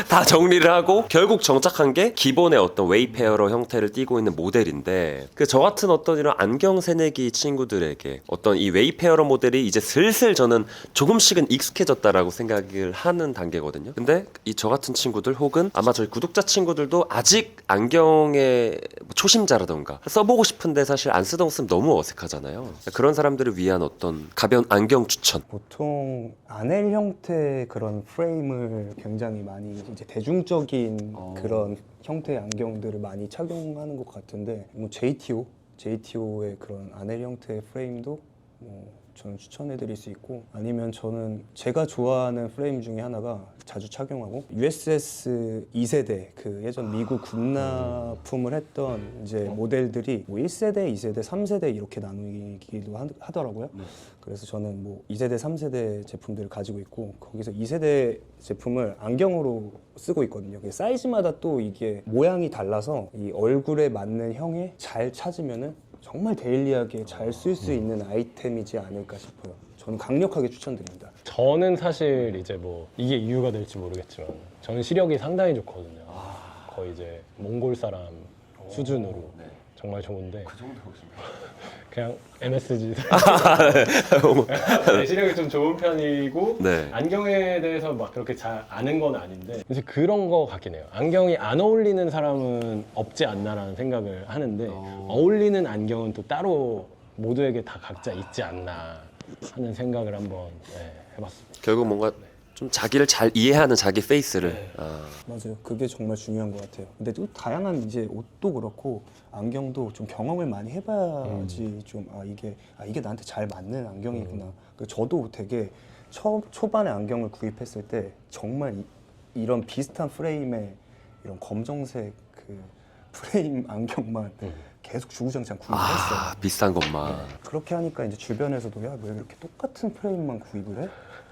다 정리를 하고 결국 정착한 게 기본의 어떤 웨이페어러 형태를 띠고 있는 모델인데 그 저 같은 어떤 이런 안경 새내기 친구들에게 어떤 이 웨이페어러 모델이 이제 슬슬 저는 조금씩은 익숙해졌다라고 생각을 하는 단계거든요. 근데 이 저 같은 친구들 혹은 아마 저희 구독자 친구들도 아직 안경의 초심자라던가 써보고 싶은데 사실 안 쓰던 쓰면 너무 어색하잖아요. 그런 사람들을 위한 어떤 가벼운 안경 추천. 보통 아넬 형태의 그런 프레임을 굉장히 많이 이제 대중적인 그런 형태의 안경들을 많이 착용하는 것 같은데, 뭐 JTO의 그런 아넬 형태의 프레임도 뭐 저는 추천해드릴 수 있고, 아니면 저는 제가 좋아하는 프레임 중에 하나가 자주 착용하고 USS 2세대 그 예전 미국 군납품을 했던 이제 모델들이 뭐 1세대, 2세대, 3세대 이렇게 나누기도 하더라고요. 그래서 저는 뭐 2세대, 3세대 제품들을 가지고 있고 거기서 2세대 제품을 안경으로 쓰고 있거든요. 사이즈마다 또 이게 모양이 달라서 이 얼굴에 맞는 형에 잘 찾으면은 정말 데일리하게 잘 쓸 수 있는 아이템이지 않을까 싶어요. 저는 강력하게 추천드립니다. 저는 사실 이제 뭐 이게 이유가 될지 모르겠지만 저는 시력이 상당히 좋거든요. 거의 이제 몽골 사람 수준으로 정말 좋은데 그냥 MSG 네, 시력이 좀 좋은 편이고 네. 안경에 대해서 막 그렇게 잘 아는 건 아닌데 이제 그런 거 같긴 해요. 안경이 안 어울리는 사람은 없지 않나라는 생각을 하는데 어울리는 안경은 또 따로 모두에게 다 각자 있지 않나 하는 생각을 한번 해봤습니다. 결국 뭔가 좀 자기를 잘 이해하는 자기 페이스를. 맞아요. 그게 정말 중요한 것 같아요. 근데 또 다양한 이제 옷도 그렇고 안경도 좀 경험을 많이 해봐야지 좀 이게 나한테 잘 맞는 안경이구나. 저도 되게 초반에 안경을 구입했을 때 정말 이런 비슷한 프레임의 이런 검정색 그 프레임 안경만 계속 주구장창 구입을 했어요. 비싼 것만. 그렇게 하니까 이제 주변에서도 야, 왜 이렇게 똑같은 프레임만 구입을 해?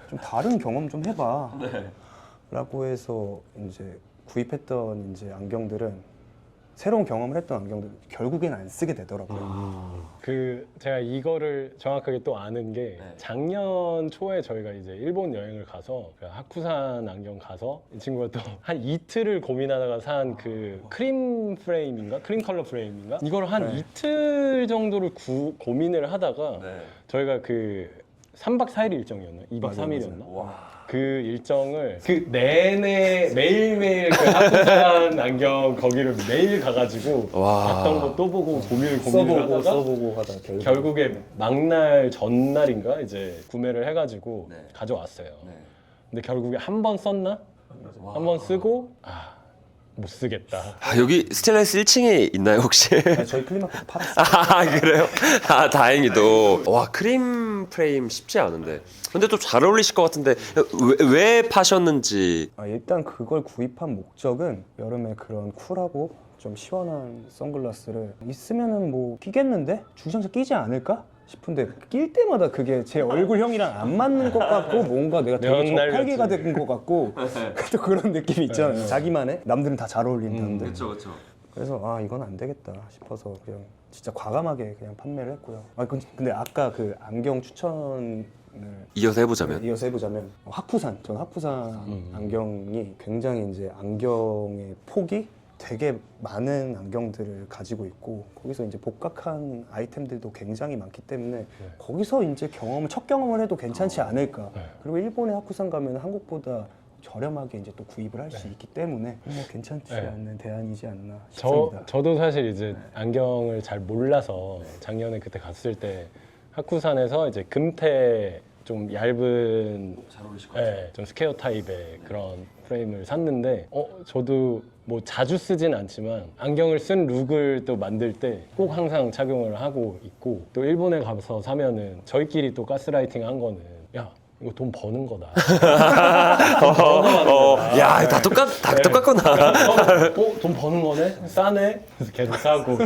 좀 다른 경험 좀 해봐. 라고 해서 이제 구입했던 이제 안경들은 새로운 경험을 했던 안경들 결국엔 안 쓰게 되더라고요. 그 제가 이거를 정확하게 또 아는 게 작년 초에 저희가 이제 일본 여행을 가서 그 하쿠산 안경 가서 이 친구가 또 한 이틀을 고민하다가 산 그 크림 프레임인가? 크림 컬러 프레임인가? 이걸 한 이틀 정도를 고민을 하다가 저희가 그 3박 4일 일정이었나? 2박 3일이었나? 그 일정을 그 내내 매일매일 그 하쿠산 안경 거기를 매일 가가지고 와. 봤던 거 또 보고 고민을 써보고 하다가 하다 결국에 막날 전날인가 이제 구매를 해가지고 가져왔어요. 근데 결국에 한 번 썼나? 한 번 쓰고 못 쓰겠다. 아, 여기 스텔레스 1층에 있나요 혹시? 저희 플리마켓 팔았어요. 아 그래요? 아 다행히도. 와 크림 프레임 쉽지 않은데. 근데 또 잘 어울리실 것 같은데 왜 파셨는지. 일단 그걸 구입한 목적은 여름에 그런 쿨하고 좀 시원한 선글라스를 있으면은 뭐 끼겠는데? 주기장차 끼지 않을까? 싶은데 낄 때마다 그게 제 얼굴형이랑 안 맞는 것 같고 뭔가 내가 되게 명날 저팔계가 같이. 된 것 같고 또 그런 느낌이 있잖아요. 자기만의 남들은 다 잘 어울린다는데 그렇죠. 그래서 이건 안 되겠다 싶어서 그냥 진짜 과감하게 그냥 판매를 했고요. 근데 아까 그 안경 추천을 이어서 해보자면. 이어서 해보자면 하쿠산, 전 하쿠산 안경이 굉장히 이제 안경의 폭이 되게 많은 안경들을 가지고 있고 거기서 이제 복각한 아이템들도 굉장히 많기 때문에 거기서 이제 첫 경험을 해도 괜찮지 않을까. 그리고 일본의 하쿠산 가면 한국보다 저렴하게 이제 또 구입을 할 수 있기 때문에 뭐 괜찮지 않는 대안이지 않나 싶습니다. 저도 사실 이제 안경을 잘 몰라서 작년에 그때 갔을 때 하쿠산에서 이제 금태 좀 얇은 잘 어울리실 것 같아요. 좀 스퀘어 타입의 그런 프레임을 샀는데 저도 뭐 자주 쓰진 않지만 안경을 쓴 룩을 또 만들 때 꼭 항상 착용을 하고 있고 또 일본에 가서 사면은 저희끼리 또 가스라이팅 한 거는 야 이거 돈 버는 거다. 야, 다 똑같구나. 돈 버는 거네? 싸네? 그래서 계속 사고.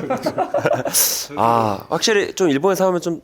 아, 확실히 좀 일본에 사면 좀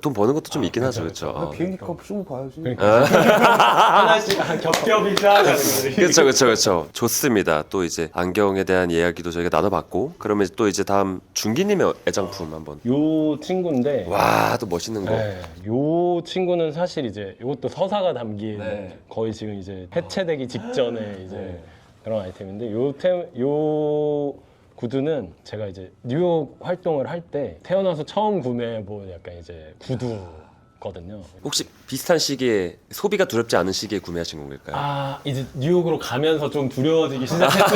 돈 버는 것도 좀 있긴 하죠, 그렇죠. 비행기 값 쓰고 가야지. 하나씩 겹겹이 쌓아가는 거지. 그렇죠. 좋습니다. 또 이제 안경에 대한 이야기도 저희가 나눠봤고, 그러면 또 이제 다음 준기님의 애장품 한번. 요 친구인데 와, 또 멋있는 거. 요 친구는 사실 이제 이것도 서사가 담긴 거의 지금 이제 해체되기 직전에 이제 그런 아이템인데 요 구두는 제가 이제 뉴욕 활동을 할 때 태어나서 처음 구매해본 약간 이제 구두거든요. 혹시 비슷한 시기에 소비가 두렵지 않은 시기에 구매하신 건가요? 이제 뉴욕으로 가면서 좀 두려워지기 시작했을 때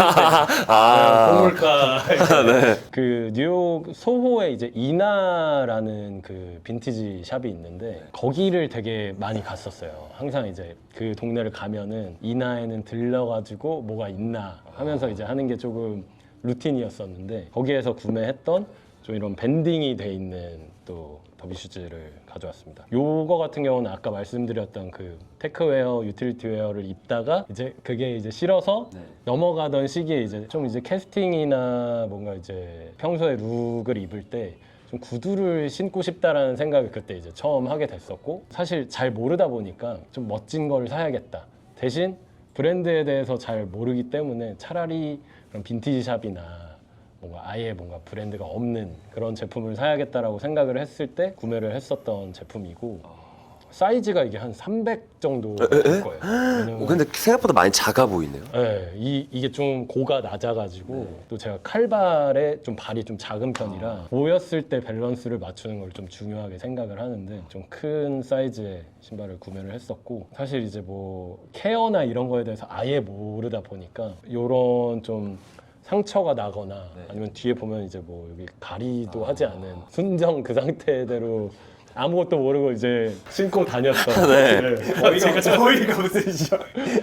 고물가 그 뉴욕 소호에 이제 이나라는 그 빈티지 샵이 있는데 거기를 되게 많이 갔었어요. 항상 이제 그 동네를 가면은 이나에는 들러가지고 뭐가 있나 하면서 이제 하는 게 조금 루틴이었었는데 거기에서 구매했던 좀 이런 밴딩이 돼 있는 또 더비슈즈를 가져왔습니다. 요거 같은 경우는 아까 말씀드렸던 그 테크웨어, 유틸리티웨어를 입다가 이제 그게 이제 싫어서 넘어가던 시기에 이제 좀 이제 캐스팅이나 뭔가 이제 평소에 룩을 입을 때 좀 구두를 신고 싶다라는 생각을 그때 이제 처음 하게 됐었고 사실 잘 모르다 보니까 좀 멋진 걸 사야겠다. 대신 브랜드에 대해서 잘 모르기 때문에 차라리 그런 빈티지 샵이나 뭔가 아예 뭔가 브랜드가 없는 그런 제품을 사야겠다라고 생각을 했을 때 구매를 했었던 제품이고 사이즈가 이게 한 300 정도 될 거예요. 왜냐면 근데 생각보다 많이 작아 보이네요. 이게 좀 고가 낮아가지고 또 제가 칼발에 좀 발이 좀 작은 편이라 모였을 때 밸런스를 맞추는 걸 좀 중요하게 생각을 하는데 좀 큰 사이즈의 신발을 구매를 했었고 사실 이제 뭐 케어나 이런 거에 대해서 아예 모르다 보니까 요런 좀 상처가 나거나 아니면 뒤에 보면 이제 뭐 여기 가리도 하지 않은 순정 그 상태대로 아무것도 모르고 이제 신고 다녔던 어이가 없으시죠?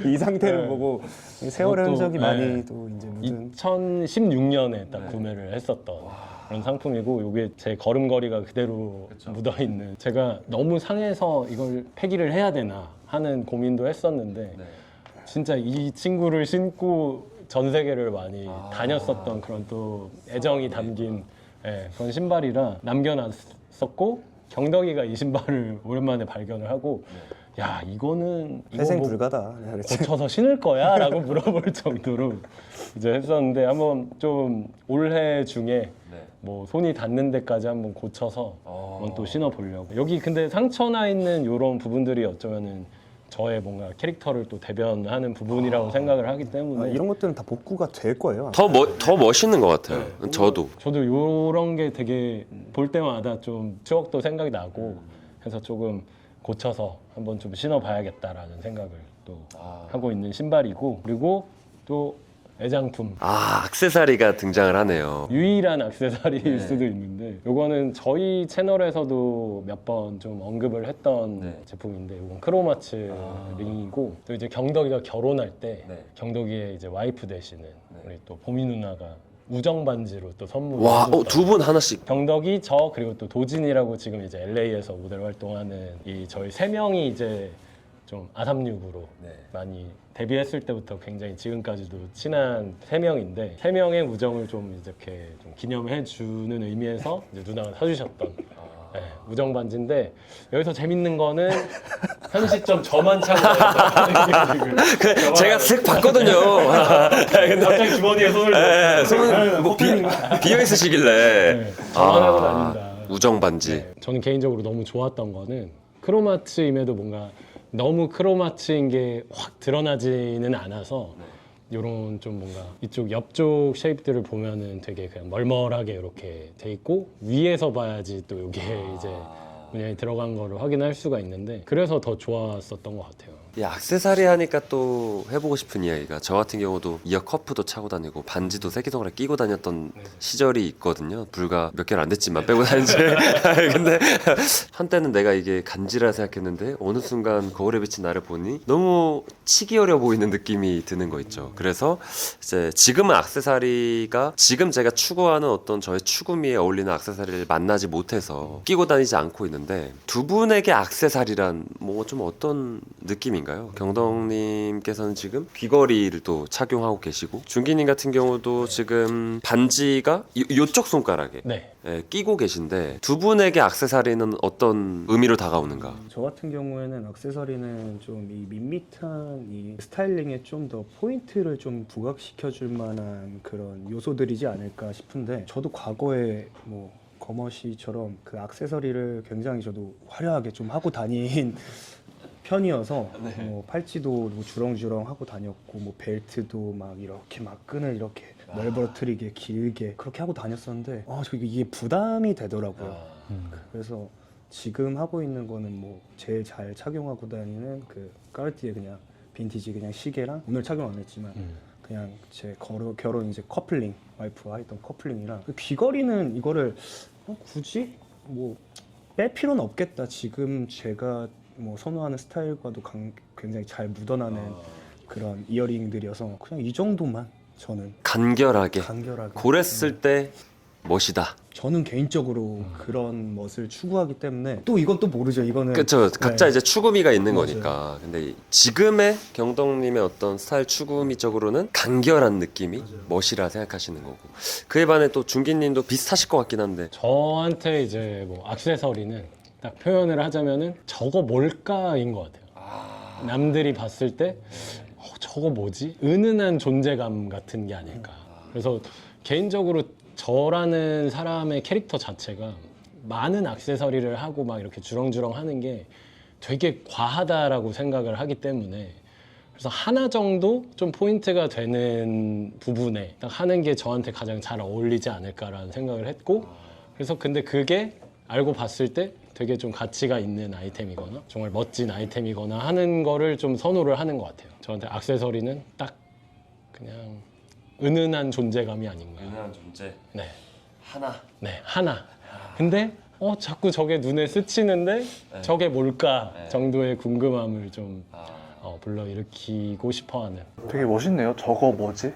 이 상태를 보고 세월의 그것도, 흔적이 많이 또 이제 묻은 2016년에 딱 구매를 했었던 그런 상품이고 이게 제 걸음걸이가 그대로 묻어있는 제가 너무 상해서 이걸 폐기를 해야 되나 하는 고민도 했었는데 진짜 이 친구를 신고 전 세계를 많이 다녔었던 그런 또 애정이 담긴 그런 신발이라 남겨놨었고 경덕이가 이 신발을 오랜만에 발견을 하고 야 이거는 이거 회생 뭐 불가다. 내가 그랬지. 고쳐서 신을 거야? 라고 물어볼 정도로 이제 했었는데 한번 좀 올해 중에 뭐 손이 닿는 데까지 한번 고쳐서 한번 또 신어보려고. 여기 근데 상처나 있는 이런 부분들이 어쩌면은 저의 뭔가 캐릭터를 또 대변하는 부분이라고 생각을 하기 때문에 이런 것들은 다 복구가 될 거예요. 더 멋있는 것 같아요. 저도. 저도 이런 게 되게 볼 때마다 좀 추억도 생각이 나고 해서 조금 고쳐서 한번 좀 신어봐야겠다라는 생각을 또 하고 있는 신발이고, 그리고 또 애장품, 액세서리가 등장을 하네요. 유일한 액세서리일 수도 있는데 요거는 저희 채널에서도 몇 번 좀 언급을 했던 제품인데, 이건 크로마츠 링이고, 또 이제 경덕이가 결혼할 때 경덕이의 이제 와이프 되시는 우리 또 보미 누나가 우정 반지로 또 선물을 와, 해줬던. 두 분 하나씩. 경덕이, 저, 그리고 또 도진이라고 지금 이제 LA에서 모델 활동하는 이 저희 세 명이 이제 좀 아삼육으로 많이 데뷔했을 때부터 굉장히 지금까지도 친한 세 명인데, 세 명의 우정을 좀 이렇게 좀 기념해 주는 의미에서 이제 누나가 사주셨던 우정 반지인데, 여기서 재밌는 거는 현 시점 저만 차고 다니는 제가 쓱 봤거든요. 갑자기 주머니에 손을 넣고 손은 뭐 비어 있으시길래. 저만 하고 다닌다. 우정 반지. 저는 개인적으로 너무 좋았던 거는 크로마츠임에도 뭔가 너무 크로마츠인 게 확 드러나지는 않아서 이런 좀 뭔가 이쪽 옆쪽 쉐입들을 보면은 되게 그냥 멀멀하게 이렇게 돼 있고, 위에서 봐야지 또 이게 이제 문양이 들어간 거를 확인할 수가 있는데, 그래서 더 좋았었던 것 같아요. 이 액세서리 하니까 또 해보고 싶은 이야기가, 저 같은 경우도 이어 커프도 차고 다니고 반지도 새끼손가락에 끼고 다녔던 시절이 있거든요. 불과 몇 개월 안 됐지만 빼고 다닌지. 근데 한때는 내가 이게 간지라 생각했는데 어느 순간 거울에 비친 나를 보니 너무 치기 어려 보이는 느낌이 드는 거 있죠. 그래서 이제 지금은 액세서리가 지금 제가 추구하는 어떤 저의 추구미에 어울리는 액세서리를 만나지 못해서 끼고 다니지 않고 있는데, 두 분에게 액세서리란 뭐 좀 어떤 느낌인가요? 경덕님께서는 지금 귀걸이를 또 착용하고 계시고, 준기님 같은 경우도 지금 반지가 요쪽 손가락에 끼고 계신데, 두 분에게 액세서리는 어떤 의미로 다가오는가? 저 같은 경우에는 액세서리는 좀 이 밋밋한 이 스타일링에 좀 더 포인트를 좀 부각시켜줄 만한 그런 요소들이지 않을까 싶은데, 저도 과거에 뭐 거머시처럼 그 액세서리를 굉장히 저도 화려하게 좀 하고 다닌 편이어서 뭐 팔찌도 뭐 주렁주렁 하고 다녔고, 뭐 벨트도 막 이렇게 막 끈을 이렇게 넓어뜨리게 길게 그렇게 하고 다녔었는데, 저 이게 부담이 되더라고요. 그래서 지금 하고 있는 거는 뭐 제일 잘 착용하고 다니는 그 까르띠에 그냥 빈티지 그냥 시계랑, 오늘 착용 안 했지만 그냥 제 결혼 이제 커플링, 와이프와 했던 커플링이랑, 그 귀걸이는 이거를 굳이 뭐 뺄 필요는 없겠다. 지금 제가 뭐 선호하는 스타일과도 굉장히 잘 묻어나는 그런 이어링들이어서 그냥 이 정도만 저는 간결하게 간결하게 고랬을 때 멋이다. 저는 개인적으로 그런 멋을 추구하기 때문에, 또 이건 또 모르죠. 이거는 그렇죠. 각자 이제 추구미가 있는 맞아요. 거니까. 근데 지금의 경덕님의 어떤 스타일 추구미적으로는 간결한 느낌이 멋이라 생각하시는 거고, 그에 반해 또 준기님도 비슷하실 것 같긴 한데. 저한테 이제 뭐 액세서리는 딱 표현을 하자면은 저거 뭘까인 것 같아요. 남들이 봤을 때 저거 뭐지? 은은한 존재감 같은 게 아닐까. 그래서 개인적으로 저라는 사람의 캐릭터 자체가 많은 액세서리를 하고 막 이렇게 주렁주렁 하는 게 되게 과하다라고 생각을 하기 때문에, 그래서 하나 정도 좀 포인트가 되는 부분에 딱 하는 게 저한테 가장 잘 어울리지 않을까라는 생각을 했고, 그래서 근데 그게 알고 봤을 때 되게 좀 가치가 있는 아이템이거나 정말 멋진 아이템이거나 하는 거를 좀 선호를 하는 것 같아요. 저한테 액세서리는 딱 그냥 은은한 존재감이 아닌가. 은은한 존재. 네, 하나. 네, 하나. 근데 자꾸 저게 눈에 스치는데 저게 뭘까 정도의 궁금함을 좀 불러일으키고 싶어하는. 되게 멋있네요. 저거 뭐지?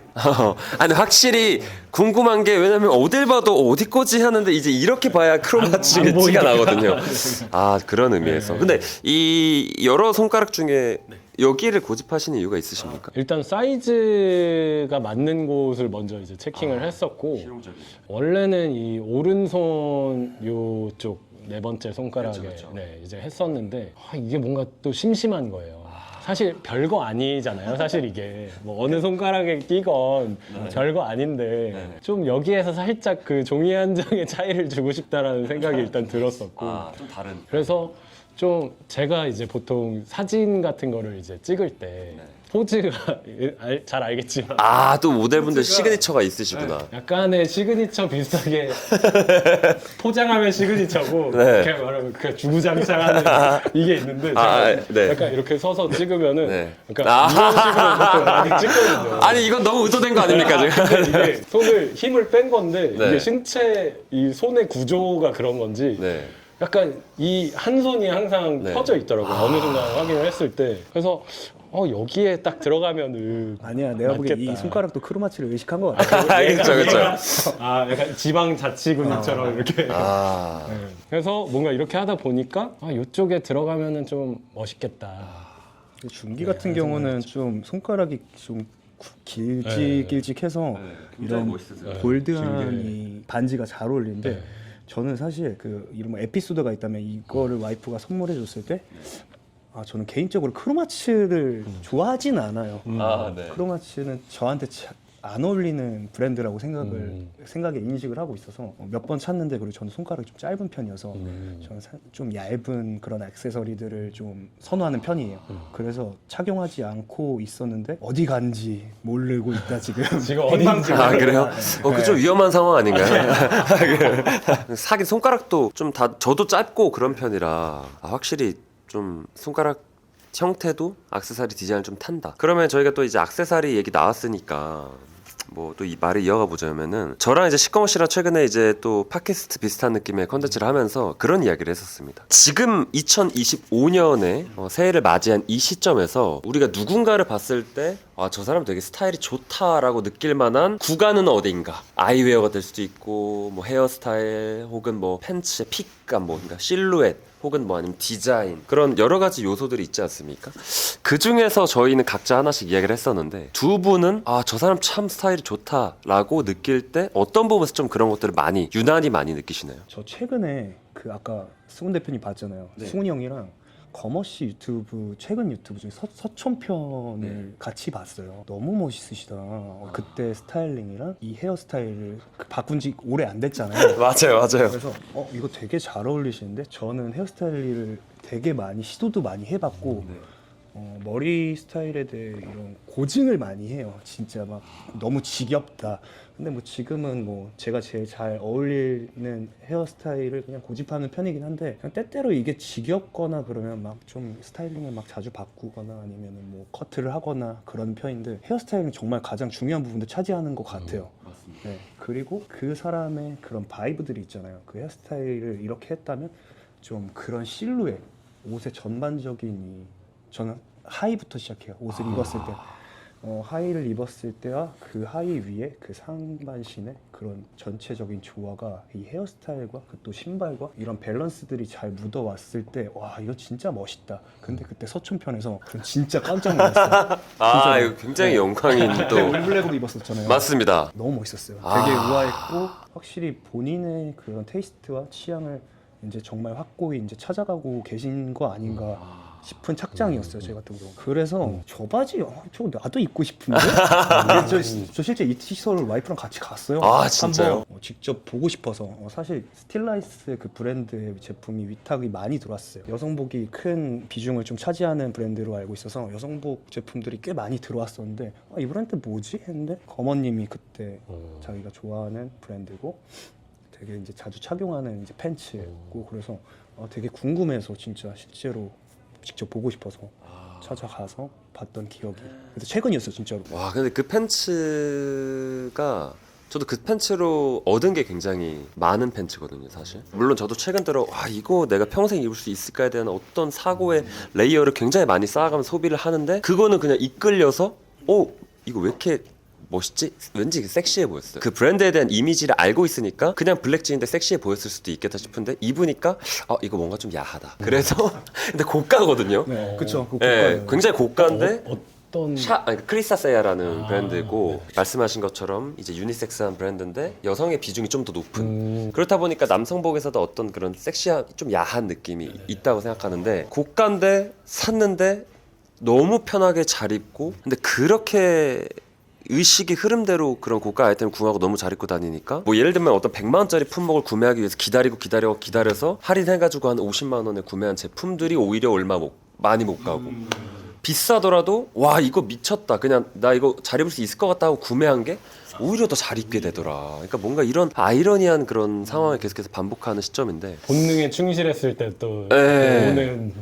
아니 확실히 궁금한 게, 왜냐면 어딜 봐도 어디 거지 하는데 이제 이렇게 봐야 크로마치 안 티가 보이니까. 나거든요. 그런 의미에서. 근데 이 여러 손가락 중에 여기를 고집하시는 이유가 있으십니까? 일단 사이즈가 맞는 곳을 먼저 이제 체킹을 했었고, 원래는 이 오른손 요쪽 네 번째 손가락에 그쵸. 네, 이제 했었는데 이게 뭔가 또 심심한 거예요. 사실 별거 아니잖아요. 사실 이게 뭐 어느 손가락에 끼건 별거 아닌데 좀 여기에서 살짝 그 종이 한 장의 차이를 주고 싶다라는 생각이 일단 들었었고 좀 다른. 그래서 좀 제가 이제 보통 사진 같은 거를 이제 찍을 때 포즈가 잘 알겠지만 또 모델분들 시그니처가 있으시구나. 약간의 시그니처 비슷하게 포장하면 시그니처고 네. 그냥 말하면 그 주구장창하는 이게 있는데 제가 네. 약간 이렇게 서서 찍으면은 네. 약간 이런 식으로 보통 많이 찍거든요. 아니 이건 너무 의도된 거 아닙니까 지금? 근데 이게 손을 힘을 뺀 건데 네. 이게 신체 이 손의 구조가 그런 건지 네. 약간 이 한 손이 항상 네. 펴져 있더라고요. 어느 순간 확인을 했을 때. 그래서 여기에 딱 들어가면은 아니야, 내가 보기에 이 맞겠다. 손가락도 크로마치를 의식한 것 같아. 그렇죠. 약간 지방 자치 근육처럼 이렇게. 네. 그래서 뭔가 이렇게 하다 보니까 이쪽에 들어가면은 좀 멋있겠다. 중기 같은 경우는 좀 손가락이 좀 길직길직해서 이런 골드한 이 반지가 잘 어울리는데 네. 저는 사실 그 이런 뭐 에피소드가 있다면 이거를 와이프가 선물해 줬을 때 저는 개인적으로 크로마츠를 좋아하진 않아요. 네. 크로마츠는 저한테 안 어울리는 브랜드라고 생각에 인식을 하고 있어서 몇 번 찾는데 그리고 저는 손가락이 좀 짧은 편이어서 저는 좀 얇은 그런 액세서리들을 좀 선호하는 편이에요. 그래서 착용하지 않고 있었는데 어디 간지 모르고 있다 지금. 지금 어딘지 그래요? 그 좀 위험한 상황 아닌가요? 사긴 손가락도 좀 저도 짧고 그런 편이라 확실히 좀 손가락 형태도 액세서리 디자인을 좀 탄다. 그러면 저희가 또 이제 액세서리 얘기 나왔으니까 뭐 또 이 말을 이어가 보자면은 저랑 이제 시꺼먼 씨랑 최근에 이제 또 팟캐스트 비슷한 느낌의 컨텐츠를 하면서 그런 이야기를 했었습니다. 지금 2025년에 새해를 맞이한 이 시점에서 우리가 누군가를 봤을 때 저 사람 되게 스타일이 좋다라고 느낄 만한 구간은 어딘가. 아이웨어가 될 수도 있고 뭐 헤어스타일 혹은 뭐 팬츠의 핏감 뭐 그러니까 실루엣 혹은 뭐 아니면 디자인 그런 여러 가지 요소들이 있지 않습니까? 그 중에서 저희는 각자 하나씩 이야기를 했었는데 두 분은 저 사람 참 스타일이 좋다라고 느낄 때 어떤 부분에서 좀 그런 것들을 유난히 많이 느끼시나요? 저 최근에 그 아까 승훈 대표님 봤잖아요. 승훈이 형이랑 거머씨 유튜브 최근 유튜브 중에 서촌편을 같이 봤어요. 너무 멋있으시다. 그때 스타일링이랑 이 헤어스타일을 바꾼 지 오래 안 됐잖아요. 맞아요. 그래서 이거 되게 잘 어울리시는데 저는 헤어스타일을 되게 많이 시도도 많이 해봤고 머리 스타일에 대해 이런 고증을 많이 해요. 진짜 막 너무 지겹다. 근데 뭐 지금은 뭐 제가 제일 잘 어울리는 헤어스타일을 그냥 고집하는 편이긴 한데 그냥 때때로 이게 지겹거나 그러면 막 좀 스타일링을 막 자주 바꾸거나 아니면은 뭐 커트를 하거나 그런 편인데 헤어스타일은 정말 가장 중요한 부분도 차지하는 것 같아요. 네. 그리고 그 사람의 그런 바이브들이 있잖아요. 그 헤어스타일을 이렇게 했다면 좀 그런 실루엣, 옷의 전반적인 저는 하의부터 시작해요. 옷을 입었을 때 하의를 입었을 때와 그 하의 위에 그 상반신의 그런 전체적인 조화가 이 헤어스타일과 그 또 신발과 이런 밸런스들이 잘 묻어왔을 때 와 이거 진짜 멋있다. 근데 그때 서촌편에서 진짜 깜짝 놀랐어요. 진짜로. 이거 굉장히 영광인 또 올블랙으로 입었었잖아요. 맞습니다. 너무 멋있었어요. 되게 우아했고 확실히 본인의 그런 테이스트와 취향을 이제 정말 확고히 이제 찾아가고 계신 거 아닌가 싶은 착장이었어요. 제 같은 경우. 그래서 저 바지 저 나도 입고 싶은데 저 실제 이 티셔츠를 와이프랑 같이 갔어요. 진짜요? 한번 직접 보고 싶어서 사실 스틸라이스 그 브랜드의 제품이 위탁이 많이 들어왔어요. 여성복이 큰 비중을 좀 차지하는 브랜드로 알고 있어서 여성복 제품들이 꽤 많이 들어왔었는데 이 브랜드 뭐지? 했는데 거머님이 그때 자기가 좋아하는 브랜드고 되게 이제 자주 착용하는 이제 팬츠고 그래서 되게 궁금해서 진짜 실제로 직접 보고 싶어서 찾아가서 봤던 기억이. 그래서 최근이었어요, 진짜로. 와, 근데 그 팬츠가 저도 그 팬츠로 얻은 게 굉장히 많은 팬츠거든요, 사실. 물론 저도 최근 들어 이거 내가 평생 입을 수 있을까에 대한 어떤 사고의 레이어를 굉장히 많이 쌓아가면서 소비를 하는데 그거는 그냥 이끌려서 이거 왜 이렇게 멋있지? 왠지 섹시해 보였어요. 그 브랜드에 대한 이미지를 알고 있으니까 그냥 블랙진인데 섹시해 보였을 수도 있겠다 싶은데 입으니까 이거 뭔가 좀 야하다. 그래서 근데 고가거든요. 네, 그쵸. 네, 굉장히 고가인데 어떤 아니, 크리사세야라는 아, 브랜드고 네. 말씀하신 것처럼 이제 유니섹스한 브랜드인데 여성의 비중이 좀 더 높은 그렇다 보니까 남성복에서도 어떤 그런 섹시한 좀 야한 느낌이 있다고 생각하는데 고가인데 샀는데 너무 편하게 잘 입고 근데 그렇게 의식이 흐름대로 그런 고가 아이템을 구하고 너무 잘 입고 다니니까 뭐 예를 들면 어떤 100만 원짜리 품목을 구매하기 위해서 기다려서 할인해가지고 한 50만 원에 구매한 제품들이 오히려 많이 못 가고 비싸더라도 와 이거 미쳤다 그냥 나 이거 잘 입을 수 있을 것 같다 하고 구매한 게 오히려 더 잘 입게 되더라. 그러니까 뭔가 이런 아이러니한 그런 상황을 계속해서 반복하는 시점인데 본능에 충실했을 때 또 네. 오는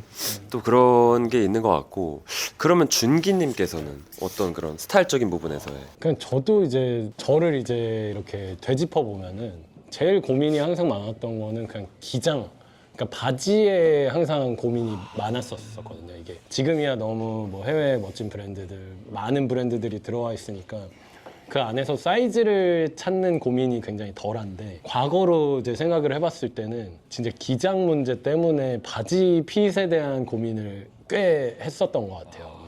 또 그런 게 있는 것 같고 그러면 준기님께서는 어떤 그런 스타일적인 부분에서의 그냥 저도 이제 저를 이제 이렇게 되짚어 보면은 제일 고민이 항상 많았던 거는 그냥 기장. 그러니까 바지에 항상 고민이 많았었거든요. 이게 지금이야 너무 뭐 해외 멋진 브랜드들 많은 브랜드들이 들어와 있으니까 그 안에서 사이즈를 찾는 고민이 굉장히 덜한데 과거로 이제 생각을 해봤을 때는 진짜 기장 문제 때문에 바지 핏에 대한 고민을 꽤 했었던 것 같아요.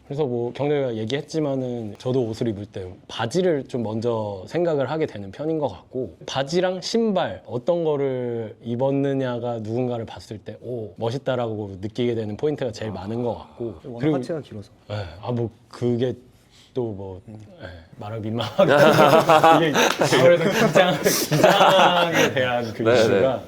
그래서 뭐 경렬이가 얘기했지만은 저도 옷을 입을 때 바지를 좀 먼저 생각을 하게 되는 편인 것 같고 바지랑 신발 어떤 거를 입었느냐가 누군가를 봤을 때 오 멋있다라고 느끼게 되는 포인트가 제일 많은 것 같고 워낙 하체가 길어서. 뭐 그게 또 뭐 말을 민망하게 이게 아무래도 기장에 대한 그 네네. 이슈가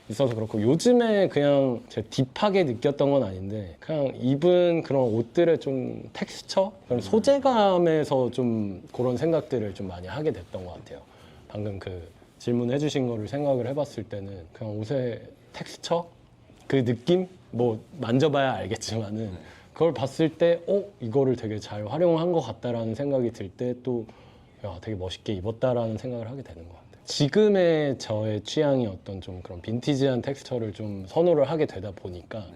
있어서 그렇고 요즘에 그냥 제가 딥하게 느꼈던 건 아닌데 그냥 입은 그런 옷들의 좀 텍스처 그런 소재감에서 좀 그런 생각들을 좀 많이 하게 됐던 것 같아요. 방금 그 질문해 주신 거를 생각을 해봤을 때는 그냥 옷의 텍스처 그 느낌 뭐 만져봐야 알겠지만은 그걸 봤을 때 이거를 되게 잘 활용한 것 같다라는 생각이 들 때 또 야, 되게 멋있게 입었다라는 생각을 하게 되는 것 같아요. 지금의 저의 취향이 어떤 좀 그런 빈티지한 텍스처를 좀 선호를 하게 되다 보니까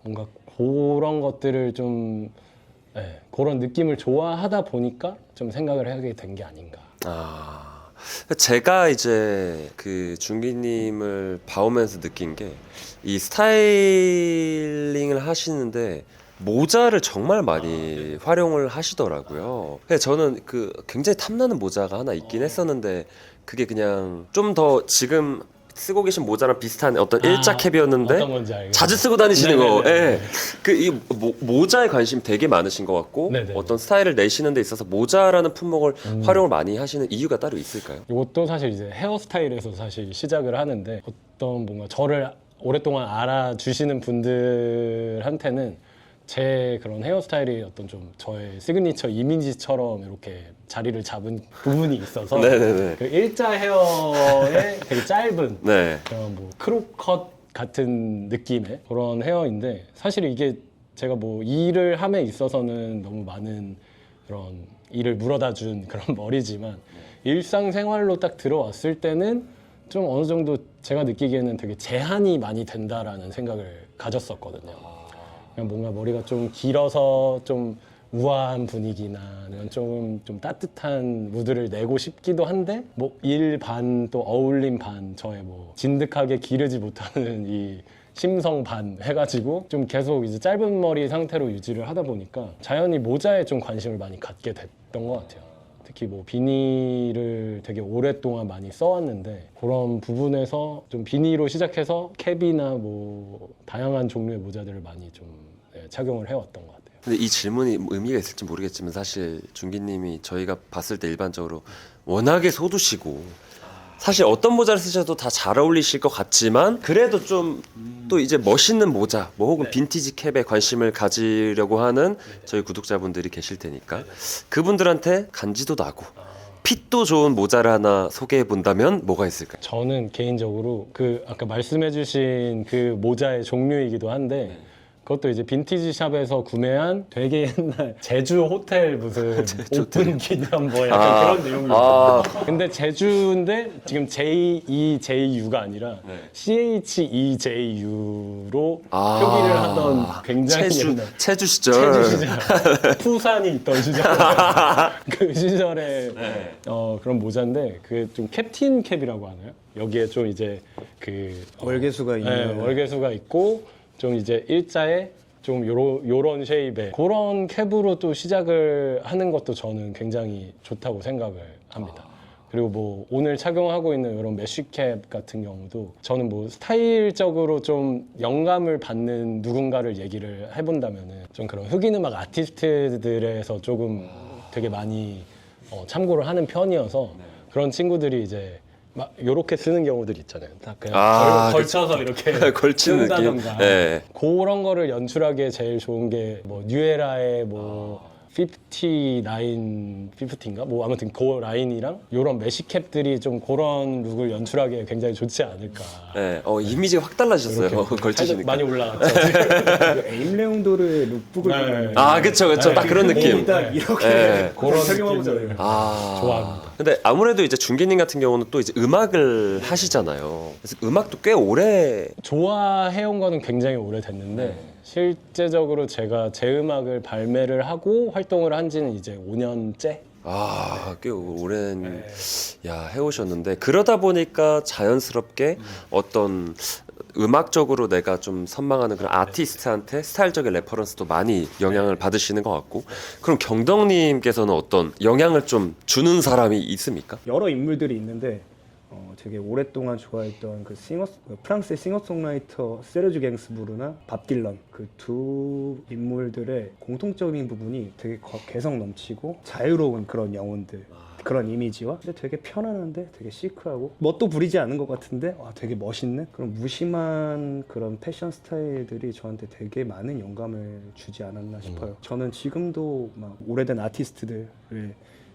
뭔가 그런 것들을 좀 그런 느낌을 좋아하다 보니까 좀 생각을 하게 된 게 아닌가. 제가 이제 그 준기님을 봐오면서 느낀 게 이 스타일링을 하시는데 모자를 정말 많이 활용을 하시더라고요. 근데 저는 그 굉장히 탐나는 모자가 하나 있긴 했었는데 그게 그냥 좀 더 지금 쓰고 계신 모자랑 비슷한 어떤 일자 캡이었는데 어떤 건지 알겠어요. 자주 쓰고 다니시는 거. 네네네. 예. 그 모자에 관심 되게 많으신 것 같고 네네네. 어떤 스타일을 내시는 데 있어서 모자라는 품목을 활용을 많이 하시는 이유가 따로 있을까요? 이것도 사실 이제 헤어스타일에서 사실 시작을 하는데 어떤 뭔가 저를 오랫동안 알아주시는 분들한테는 제 그런 헤어스타일이 어떤 좀 저의 시그니처 이미지처럼 이렇게 자리를 잡은 부분이 있어서 네네네. 그 일자 헤어에 되게 짧은 네. 그런 뭐 크롭컷 같은 느낌의 그런 헤어인데 사실 이게 제가 뭐 일을 함에 있어서는 너무 많은 그런 일을 물어다 준 그런 머리지만 일상생활로 딱 들어왔을 때는 좀 어느 정도 제가 느끼기에는 되게 제한이 많이 된다라는 생각을 가졌었거든요. 그냥 뭔가 머리가 좀 길어서 좀 우아한 분위기나 아니면 좀 따뜻한 무드를 내고 싶기도 한데 뭐 일 반 또 어울림 반 저의 뭐 진득하게 기르지 못하는 이 심성 반 해가지고 좀 계속 이제 짧은 머리 상태로 유지를 하다 보니까 자연히 모자에 좀 관심을 많이 갖게 됐던 것 같아요. 특히 뭐 비니를 되게 오랫동안 많이 써왔는데 그런 부분에서 좀 비니로 시작해서 캡이나 뭐 다양한 종류의 모자들을 많이 좀 착용을 해왔던 것 같아요. 근데 이 질문이 의미가 있을지 모르겠지만 사실 준기님이 저희가 봤을 때 일반적으로 워낙에 소두시고 사실 어떤 모자를 쓰셔도 다 잘 어울리실 것 같지만 그래도 좀 또 이제 멋있는 모자 뭐 혹은 빈티지 캡에 관심을 가지려고 하는 저희 구독자분들이 계실 테니까 그분들한테 간지도 나고 핏도 좋은 모자를 하나 소개해 본다면 뭐가 있을까요? 저는 개인적으로 그 아까 말씀해주신 그 모자의 종류이기도 한데 그것도 이제 빈티지 샵에서 구매한 되게 옛날 제주 호텔 무슨 오픈 기념뭐 약간 그런 내용이거든요. 근데 제주인데 지금 JEJU가 아니라 CHEJU로 표기를 하던 굉장히 옛날 체주 시절. 체주 시절 푸산이 있던 시절 그 시절에 그런 모자인데 그 좀 캡틴 캡이라고 하나요? 여기에 좀 이제 그 월계수가 있는. 월계수가 있고 좀 이제 일자에 좀 요런 쉐입의 그런 캡으로 또 시작을 하는 것도 저는 굉장히 좋다고 생각을 합니다. 그리고 뭐 오늘 착용하고 있는 이런 메쉬캡 같은 경우도 저는 뭐 스타일적으로 좀 영감을 받는 누군가를 얘기를 해본다면은 좀 그런 흑인 음악 아티스트들에서 조금 되게 많이 참고를 하는 편이어서 그런 친구들이 이제 막 요렇게 쓰는 경우들 있잖아요. 딱 그냥 걸쳐서 이렇게 걸치는 느낌. 쓴다던가. 네. 그런 거를 연출하기에 제일 좋은 게 뭐 뉴에라의 뭐 59, 50인가? 뭐 아무튼 그 라인이랑 요런 메쉬캡들이 좀 그런 룩을 연출하기에 굉장히 좋지 않을까. 네. 이미지가 확 달라지셨어요. 살짝 걸치시니까. 많이 올라갔죠. 그 에임레옹도르의 룩북을 네. 보면 아, 그쵸. 딱 그런 느낌. 딱 이렇게 네. 그런 설명해보잖아요. 느낌을 좋아합니다. 근데 아무래도 이제 준기님 같은 경우는 또 이제 음악을 하시잖아요. 그래서 음악도 꽤 오래 좋아해온 거는 굉장히 오래됐는데 실제적으로 제가 제 음악을 발매를 하고 활동을 한 지는 이제 5년째? 꽤 오랜 해오셨는데 그러다 보니까 자연스럽게 어떤 음악적으로 내가 좀 선망하는 그런 아티스트한테 스타일적인 레퍼런스도 많이 영향을 받으시는 것 같고 그럼 경덕님께서는 어떤 영향을 좀 주는 사람이 있습니까? 여러 인물들이 있는데 되게 오랫동안 좋아했던 그 프랑스의 싱어송라이터 세르주 갱스부르나 밥 딜런 그 두 인물들의 공통적인 부분이 되게 개성 넘치고 자유로운 그런 영혼들 그런 이미지와 근데 되게 편안한데 되게 시크하고 멋도 부리지 않은 것 같은데 되게 멋있는 그런 무심한 그런 패션 스타일들이 저한테 되게 많은 영감을 주지 않았나 싶어요. 저는 지금도 막 오래된 아티스트들의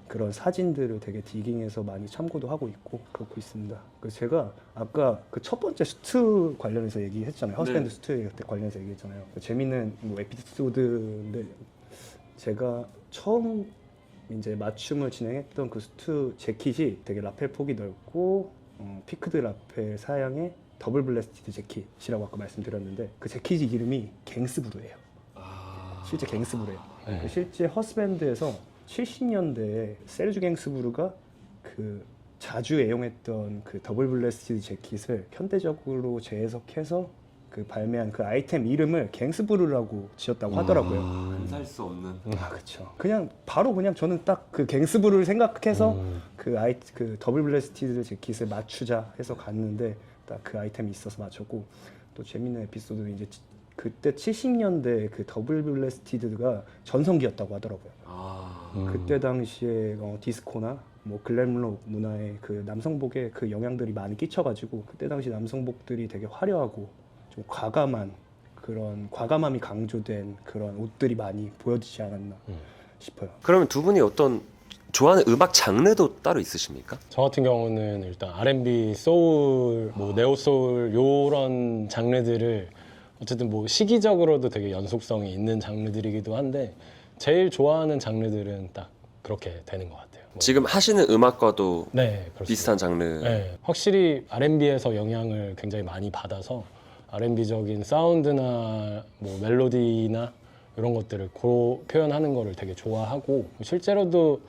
그런 사진들을 되게 디깅해서 많이 참고도 하고 있고 그렇고 있습니다. 그래서 제가 아까 그 첫 번째 수트 관련해서 얘기했잖아요. 하우스밴드 수트 관련해서 얘기했잖아요. 재밌는 뭐 에피소드인데 제가 처음 이제 맞춤을 진행했던 그 수트 재킷이 되게 라펠 폭이 넓고 피크드 라펠 사양의 더블 블래스티드 재킷이라고 아까 말씀드렸는데 그 재킷 이름이 갱스부르예요. 실제 갱스부르예요. 네. 실제 허스밴드에서 70년대에 세르주 갱스부르가 그 자주 애용했던 그 더블 블래스티드 재킷을 현대적으로 재해석해서 그 발매한 그 아이템 이름을 갱스부르라고 지었다고 하더라고요. 안 살 수 없는. 그렇죠. 그냥 바로 그냥 저는 딱 그 갱스부르를 생각해서 그 더블 블래스티드 재킷을 맞추자 해서 갔는데 딱 그 아이템이 있어서 맞췄고 또 재밌는 에피소드는 이제 그때 70년대 그 더블 블래스티드가 전성기였다고 하더라고요. 그때 당시에 디스코나 뭐 글램록 문화의 그 남성복에 그 영향들이 많이 끼쳐가지고 그때 당시 남성복들이 되게 화려하고 좀 과감함이 강조된 그런 옷들이 많이 보여지지 않았나 싶어요. 그러면 두 분이 어떤 좋아하는 음악 장르도 따로 있으십니까? 저 같은 경우는 일단 R&B, 소울, 뭐 네오 소울 요런 장르들을 어쨌든 뭐 시기적으로도 되게 연속성이 있는 장르들이기도 한데 제일 좋아하는 장르들은 딱 그렇게 되는 것 같아요. 뭐. 지금 하시는 음악과도 네, 그렇습니다. 비슷한 장르. 네, 확실히 R&B에서 영향을 굉장히 많이 받아서 R&B적인 사운드나 뭐 멜로디나 이런 것들을 표현하는 거를 되게 좋아하고 실제로도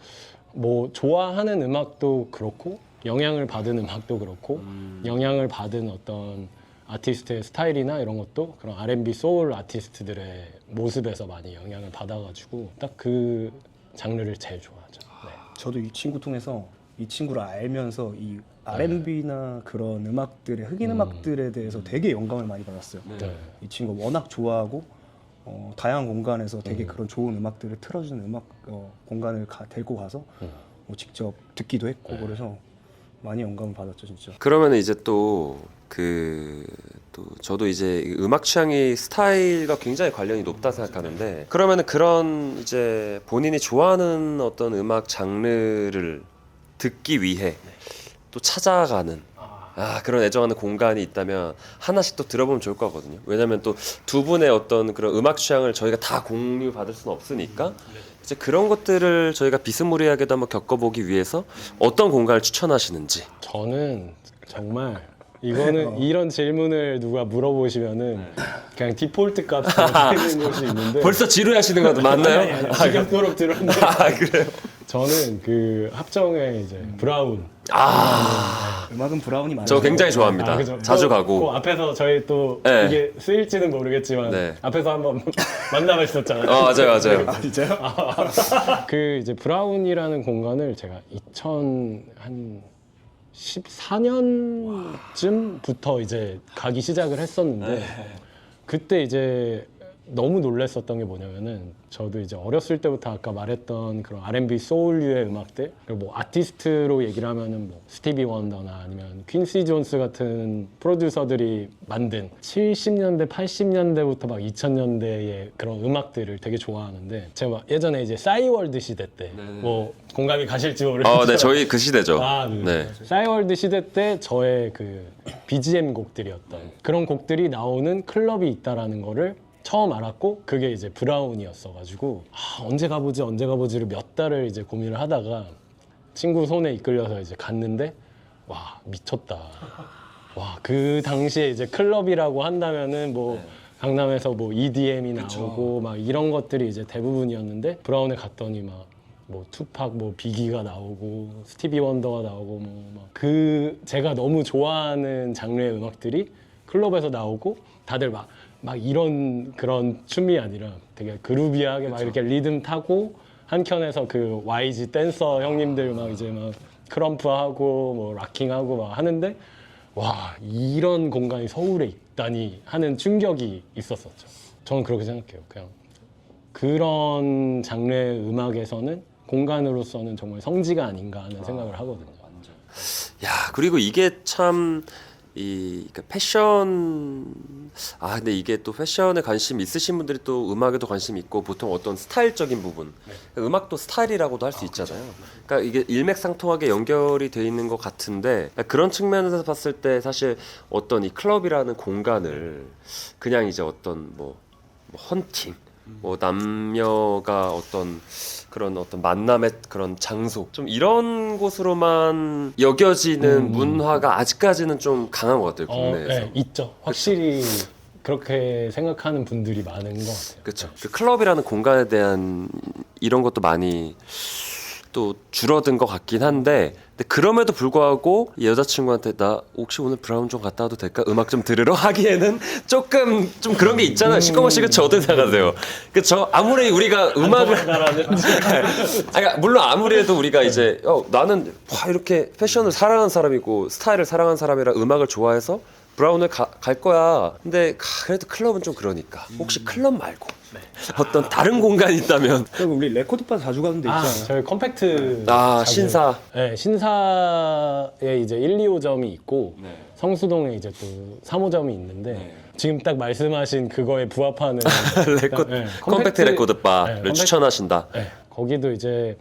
뭐 좋아하는 음악도 그렇고 영향을 받은 음악도 그렇고 영향을 받은 어떤 아티스트의 스타일이나 이런 것도 그런 R&B 소울 아티스트들의 모습에서 많이 영향을 받아가지고 딱 그 장르를 제일 좋아하죠. 네. 저도 이 친구 통해서 이 친구를 알면서 이 R&B나 그런 음악들의 흑인 음악들에 대해서 되게 영감을 많이 받았어요. 네. 이 친구가 워낙 좋아하고 다양한 공간에서 되게 그런 좋은 음악들을 틀어주는 음악 공간을 데리고 가서 뭐 직접 듣기도 했고 그래서 많이 영감을 받았죠 진짜. 그러면 이제 또 저도 이제 음악 취향이 스타일과 굉장히 관련이 높다 생각하는데 그러면은 그런 이제 본인이 좋아하는 어떤 음악 장르를 듣기 위해 또 찾아가는 그런 애정하는 공간이 있다면 하나씩 또 들어보면 좋을 거거든요. 왜냐면 또 두 분의 어떤 그런 음악 취향을 저희가 다 공유 받을 수는 없으니까 이제 그런 것들을 저희가 비스무리하게도 한번 겪어보기 위해서 어떤 공간을 추천하시는지. 저는 정말 이거는 이런 질문을 누가 물어보시면은 그냥 디폴트 값으로 되는 곳이 있는데 벌써 지루해하시는 것도 맞나요? 지겹도록 들었는데 그래요? 저는 그 합정에 이제 브라운 음악은 브라운이 많아요. 저 굉장히 좋아합니다. 그죠? 자주 그 가고. 앞에서 저희 또 네. 이게 쓰일지는 모르겠지만 네. 앞에서 한번 만나뵀었잖아요. 맞아요. 아, 진짜요? 그 이제 브라운이라는 공간을 제가 2014년쯤부터 이제 가기 시작을 했었는데 그때 이제 너무 놀랬었던 게 뭐냐면은 저도 이제 어렸을 때부터 아까 말했던 그런 R&B 소울류의 음악들 그리고 뭐 아티스트로 얘기를 하면은 뭐 스티비 원더나 아니면 퀸시 존스 같은 프로듀서들이 만든 70년대 80년대부터 막 2000년대의 그런 음악들을 되게 좋아하는데 제가 막 예전에 이제 싸이월드 시대 때 뭐 공감이 가실지 모르겠지만 네, 저희 그 시대죠. 네. 싸이월드 시대 때 저의 그 BGM 곡들이었던 그런 곡들이 나오는 클럽이 있다라는 거를 처음 알았고 그게 이제 브라운이었어가지고 언제 가보지를 몇 달을 이제 고민을 하다가 친구 손에 이끌려서 이제 갔는데 와 미쳤다. 와 그 당시에 이제 클럽이라고 한다면은 뭐 강남에서 뭐 EDM이 나오고 막 이런 것들이 이제 대부분이었는데 브라운에 갔더니 막 뭐 투팍 뭐 비기가 나오고 스티비 원더가 나오고 뭐 막 그 제가 너무 좋아하는 장르의 음악들이 클럽에서 나오고 다들 막 이런 그런 춤이 아니라 되게 그루비하게 막 이렇게 리듬 타고 한켠에서 그 YG 댄서 형님들 막 이제 막 크럼프하고 뭐 락킹하고 막 하는데 와 이런 공간이 서울에 있다니 하는 충격이 있었었죠. 저는 그렇게 생각해요. 그냥 그런 장르의 음악에서는 공간으로서는 정말 성지가 아닌가 하는 생각을 하거든요. 야, 그리고 이게 참 그러니까 패션 근데 이게 또 패션에 관심 있으신 분들이 또 음악에도 관심 있고 보통 어떤 스타일적인 부분 음악도 스타일이라고도 할 수 있잖아요. 그러니까 이게 일맥상통하게 연결이 돼 있는 것 같은데 그런 측면에서 봤을 때 사실 어떤 이 클럽이라는 공간을 그냥 이제 어떤 뭐 헌팅 뭐 남녀가 어떤 만남의 그런 장소 좀 이런 곳으로만 여겨지는 문화가 아직까지는 좀 강한 것 같아요 국내에서. 네, 있죠. 확실히 그렇게 생각하는 분들이 많은 것 같아요. 그렇죠. 그 클럽이라는 공간에 대한 이런 것도 많이 또 줄어든 것 같긴 한데 근데 그럼에도 불구하고 여자친구한테 나 혹시 오늘 브라운 좀 갔다 와도 될까? 음악 좀 들으러 하기에는 조금 좀 그런 게 있잖아요. 시꺼먼 저도 생각하세요. 그쵸? 아무리 우리가 음악을 그러니까 물론 아무리 해도 우리가 이제 나는 이렇게 패션을 사랑하는 사람이고 스타일을 사랑하는 사람이라 음악을 좋아해서 브라운을 갈 거야. 근데 그래도 클럽은 좀 그러니까 혹시 클럽 말고 어떤 다른 공간이 있다면 그리고 우리 레코드바 자주 가는 데 있잖아요. 저희 컴팩트 신사. 네, 신사에 이제 1, 2호점이 있고 성수동에 이제 또 3호점이 있는데 지금 딱 말씀하신 그거에 부합하는 컴팩트 레코드 바를 추천하신다. 네, 거기도 이제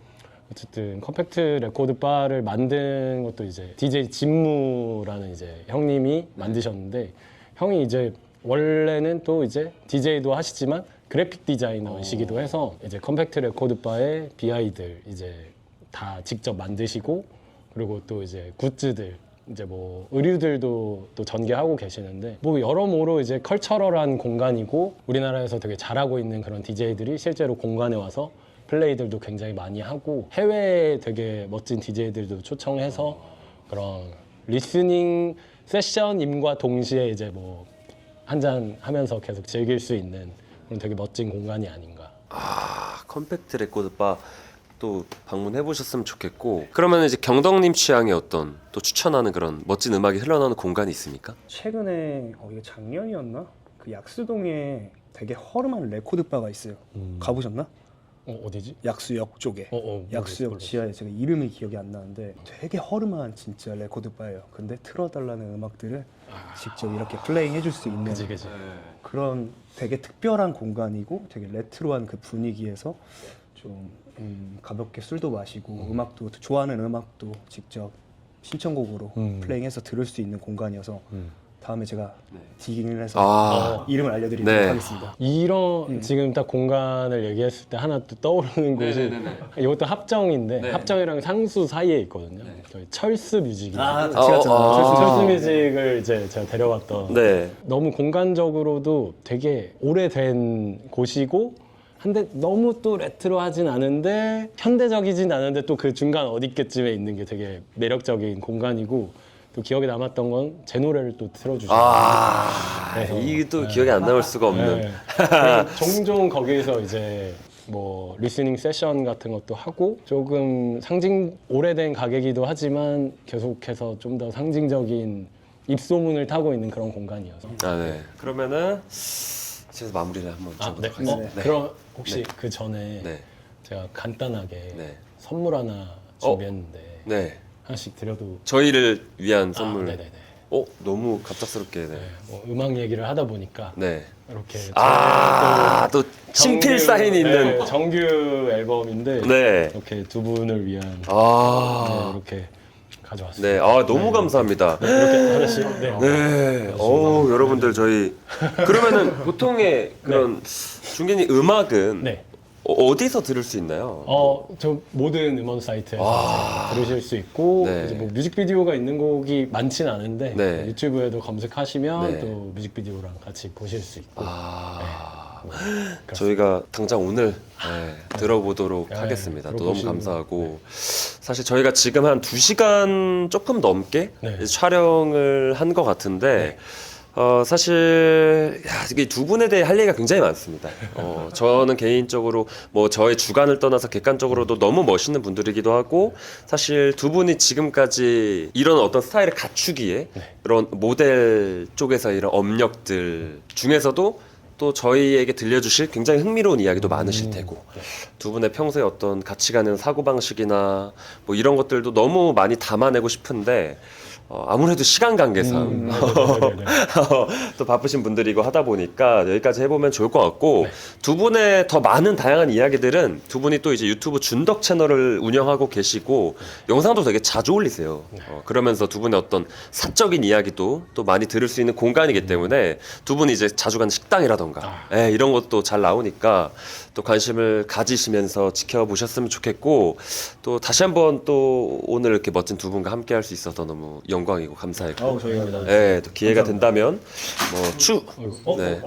어쨌든 컴팩트 레코드 바를 만든 것도 이제 DJ 진무라는 이제 형님이 만드셨는데 형이 이제 원래는 또 이제 DJ도 하시지만 그래픽 디자이너이시기도 해서 이제 컴팩트 레코드 바의 비아이들 이제 다 직접 만드시고 그리고 또 이제 굿즈들 이제 뭐 의류들도 또 전개하고 계시는데 뭐 여러모로 이제 컬처럴한 공간이고 우리나라에서 되게 잘하고 있는 그런 DJ들이 실제로 공간에 와서 플레이들도 굉장히 많이 하고 해외에 되게 멋진 DJ들도 초청해서 그런 리스닝 세션임과 동시에 이제 뭐 한잔 하면서 계속 즐길 수 있는 그런 되게 멋진 공간이 아닌가. 컴팩트 레코드 바 또 방문해 보셨으면 좋겠고 그러면 이제 경덕님 취향의 어떤 또 추천하는 그런 멋진 음악이 흘러나오는 공간이 있습니까? 최근에 이게 작년이었나? 그 약수동에 되게 허름한 레코드바가 있어요. 가보셨나? 어디지? 약수역 쪽에. 약수역 지하에 제가 이름이 기억이 안 나는데 되게 허름한 진짜 레코드바예요. 근데 틀어달라는 음악들을 직접 이렇게 플레잉 해줄 수 있는 그지. 그런 되게 특별한 공간이고 되게 레트로한 그 분위기에서 좀 가볍게 술도 마시고 음악도 좋아하는 음악도 직접 신청곡으로 플레잉해서 들을 수 있는 공간이어서 다음에 제가 디깅을 해서 이름을 알려드리도록 하겠습니다. 이런 지금 딱 공간을 얘기했을 때 하나 또 떠오르는 곳이 이것도 합정인데 합정이랑 상수 사이에 있거든요. 저희 철수 뮤직이 같이 갔잖아요. 철수 뮤직을 이제 제가 데려왔던 너무 공간적으로도 되게 오래된 곳이고 한데 너무 또 레트로하진 않은데 현대적이진 않은데 또 그 중간 어디께쯤에 있는 게 되게 매력적인 공간이고 또 기억에 남았던 건 제 노래를 또 틀어주셨어요. 그래서- 이게 또 기억에 안 남을 수가 없는. 네. 그래서 종종 거기에서 이제 뭐 리스닝 세션 같은 것도 하고 조금 오래된 가게이기도 하지만 계속해서 좀 더 상징적인 입소문을 타고 있는 그런 공간이어서. 네. 그러면은 제가 마무리를 한번 네. 해보도록 하겠습니다. 그럼 혹시 그 전에 네. 제가 간단하게 네. 선물 하나 준비했는데 네. 하나씩 드려도 저희를 위한 선물. 네네네. 너무 갑작스럽게. 네. 네, 뭐 음악 얘기를 하다 보니까 네. 이렇게 또 친필 사인이 있는. 네, 정규 앨범인데 네. 이렇게 두 분을 위한 아. 이렇게 가져왔습니다. 네. 너무 감사합니다. 이렇게 하나씩. 네. 네. 여러분들 저희 그러면은 보통의 그런 중견이 음악은 네. 어디서 들을 수 있나요? 저 모든 음원 사이트에서 들으실 수 있고 네. 이제 뭐 뮤직비디오가 있는 곡이 많지는 않은데 네. 유튜브에도 검색하시면 네. 또 뮤직비디오랑 같이 보실 수 있고 저희가 당장 오늘 들어보도록 네, 하겠습니다. 또 너무 들어보시면, 감사하고 사실 저희가 지금 한 2시간 조금 넘게 네. 이제 촬영을 한 것 같은데 사실 이게 두 분에 대해 할 얘기가 굉장히 많습니다. 저는 개인적으로 뭐 저의 주관을 떠나서 객관적으로도 너무 멋있는 분들이기도 하고 사실 두 분이 지금까지 이런 어떤 스타일을 갖추기에 이런 모델 쪽에서 이런 업력들 중에서도 또 저희에게 들려주실 굉장히 흥미로운 이야기도 많으실 테고 두 분의 평소에 어떤 가치관이나 사고방식이나 뭐 이런 것들도 너무 많이 담아내고 싶은데 아무래도 시간 관계상 네네네네. 또 바쁘신 분들이고 하다 보니까 여기까지 해보면 좋을 것 같고 두 분의 더 많은 다양한 이야기들은 두 분이 또 이제 유튜브 준덕 채널을 운영하고 계시고 영상도 되게 자주 올리세요. 그러면서 두 분의 어떤 사적인 이야기도 또 많이 들을 수 있는 공간이기 때문에 두 분이 이제 자주 가는 식당이라던가 이런 것도 잘 나오니까 또 관심을 가지시면서 지켜보셨으면 좋겠고 또 다시 한번 또 오늘 이렇게 멋진 두 분과 함께 할 수 있어서 너무 영광이고 감사했고 저희입니다. 네, 또 기회가 된다면 네.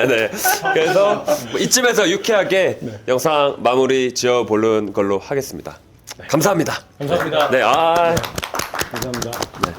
네. 그래서 뭐 이쯤에서 유쾌하게 영상 마무리 지어 보는 걸로 하겠습니다. 감사합니다. 감사합니다. 네, 감사합니다. 네.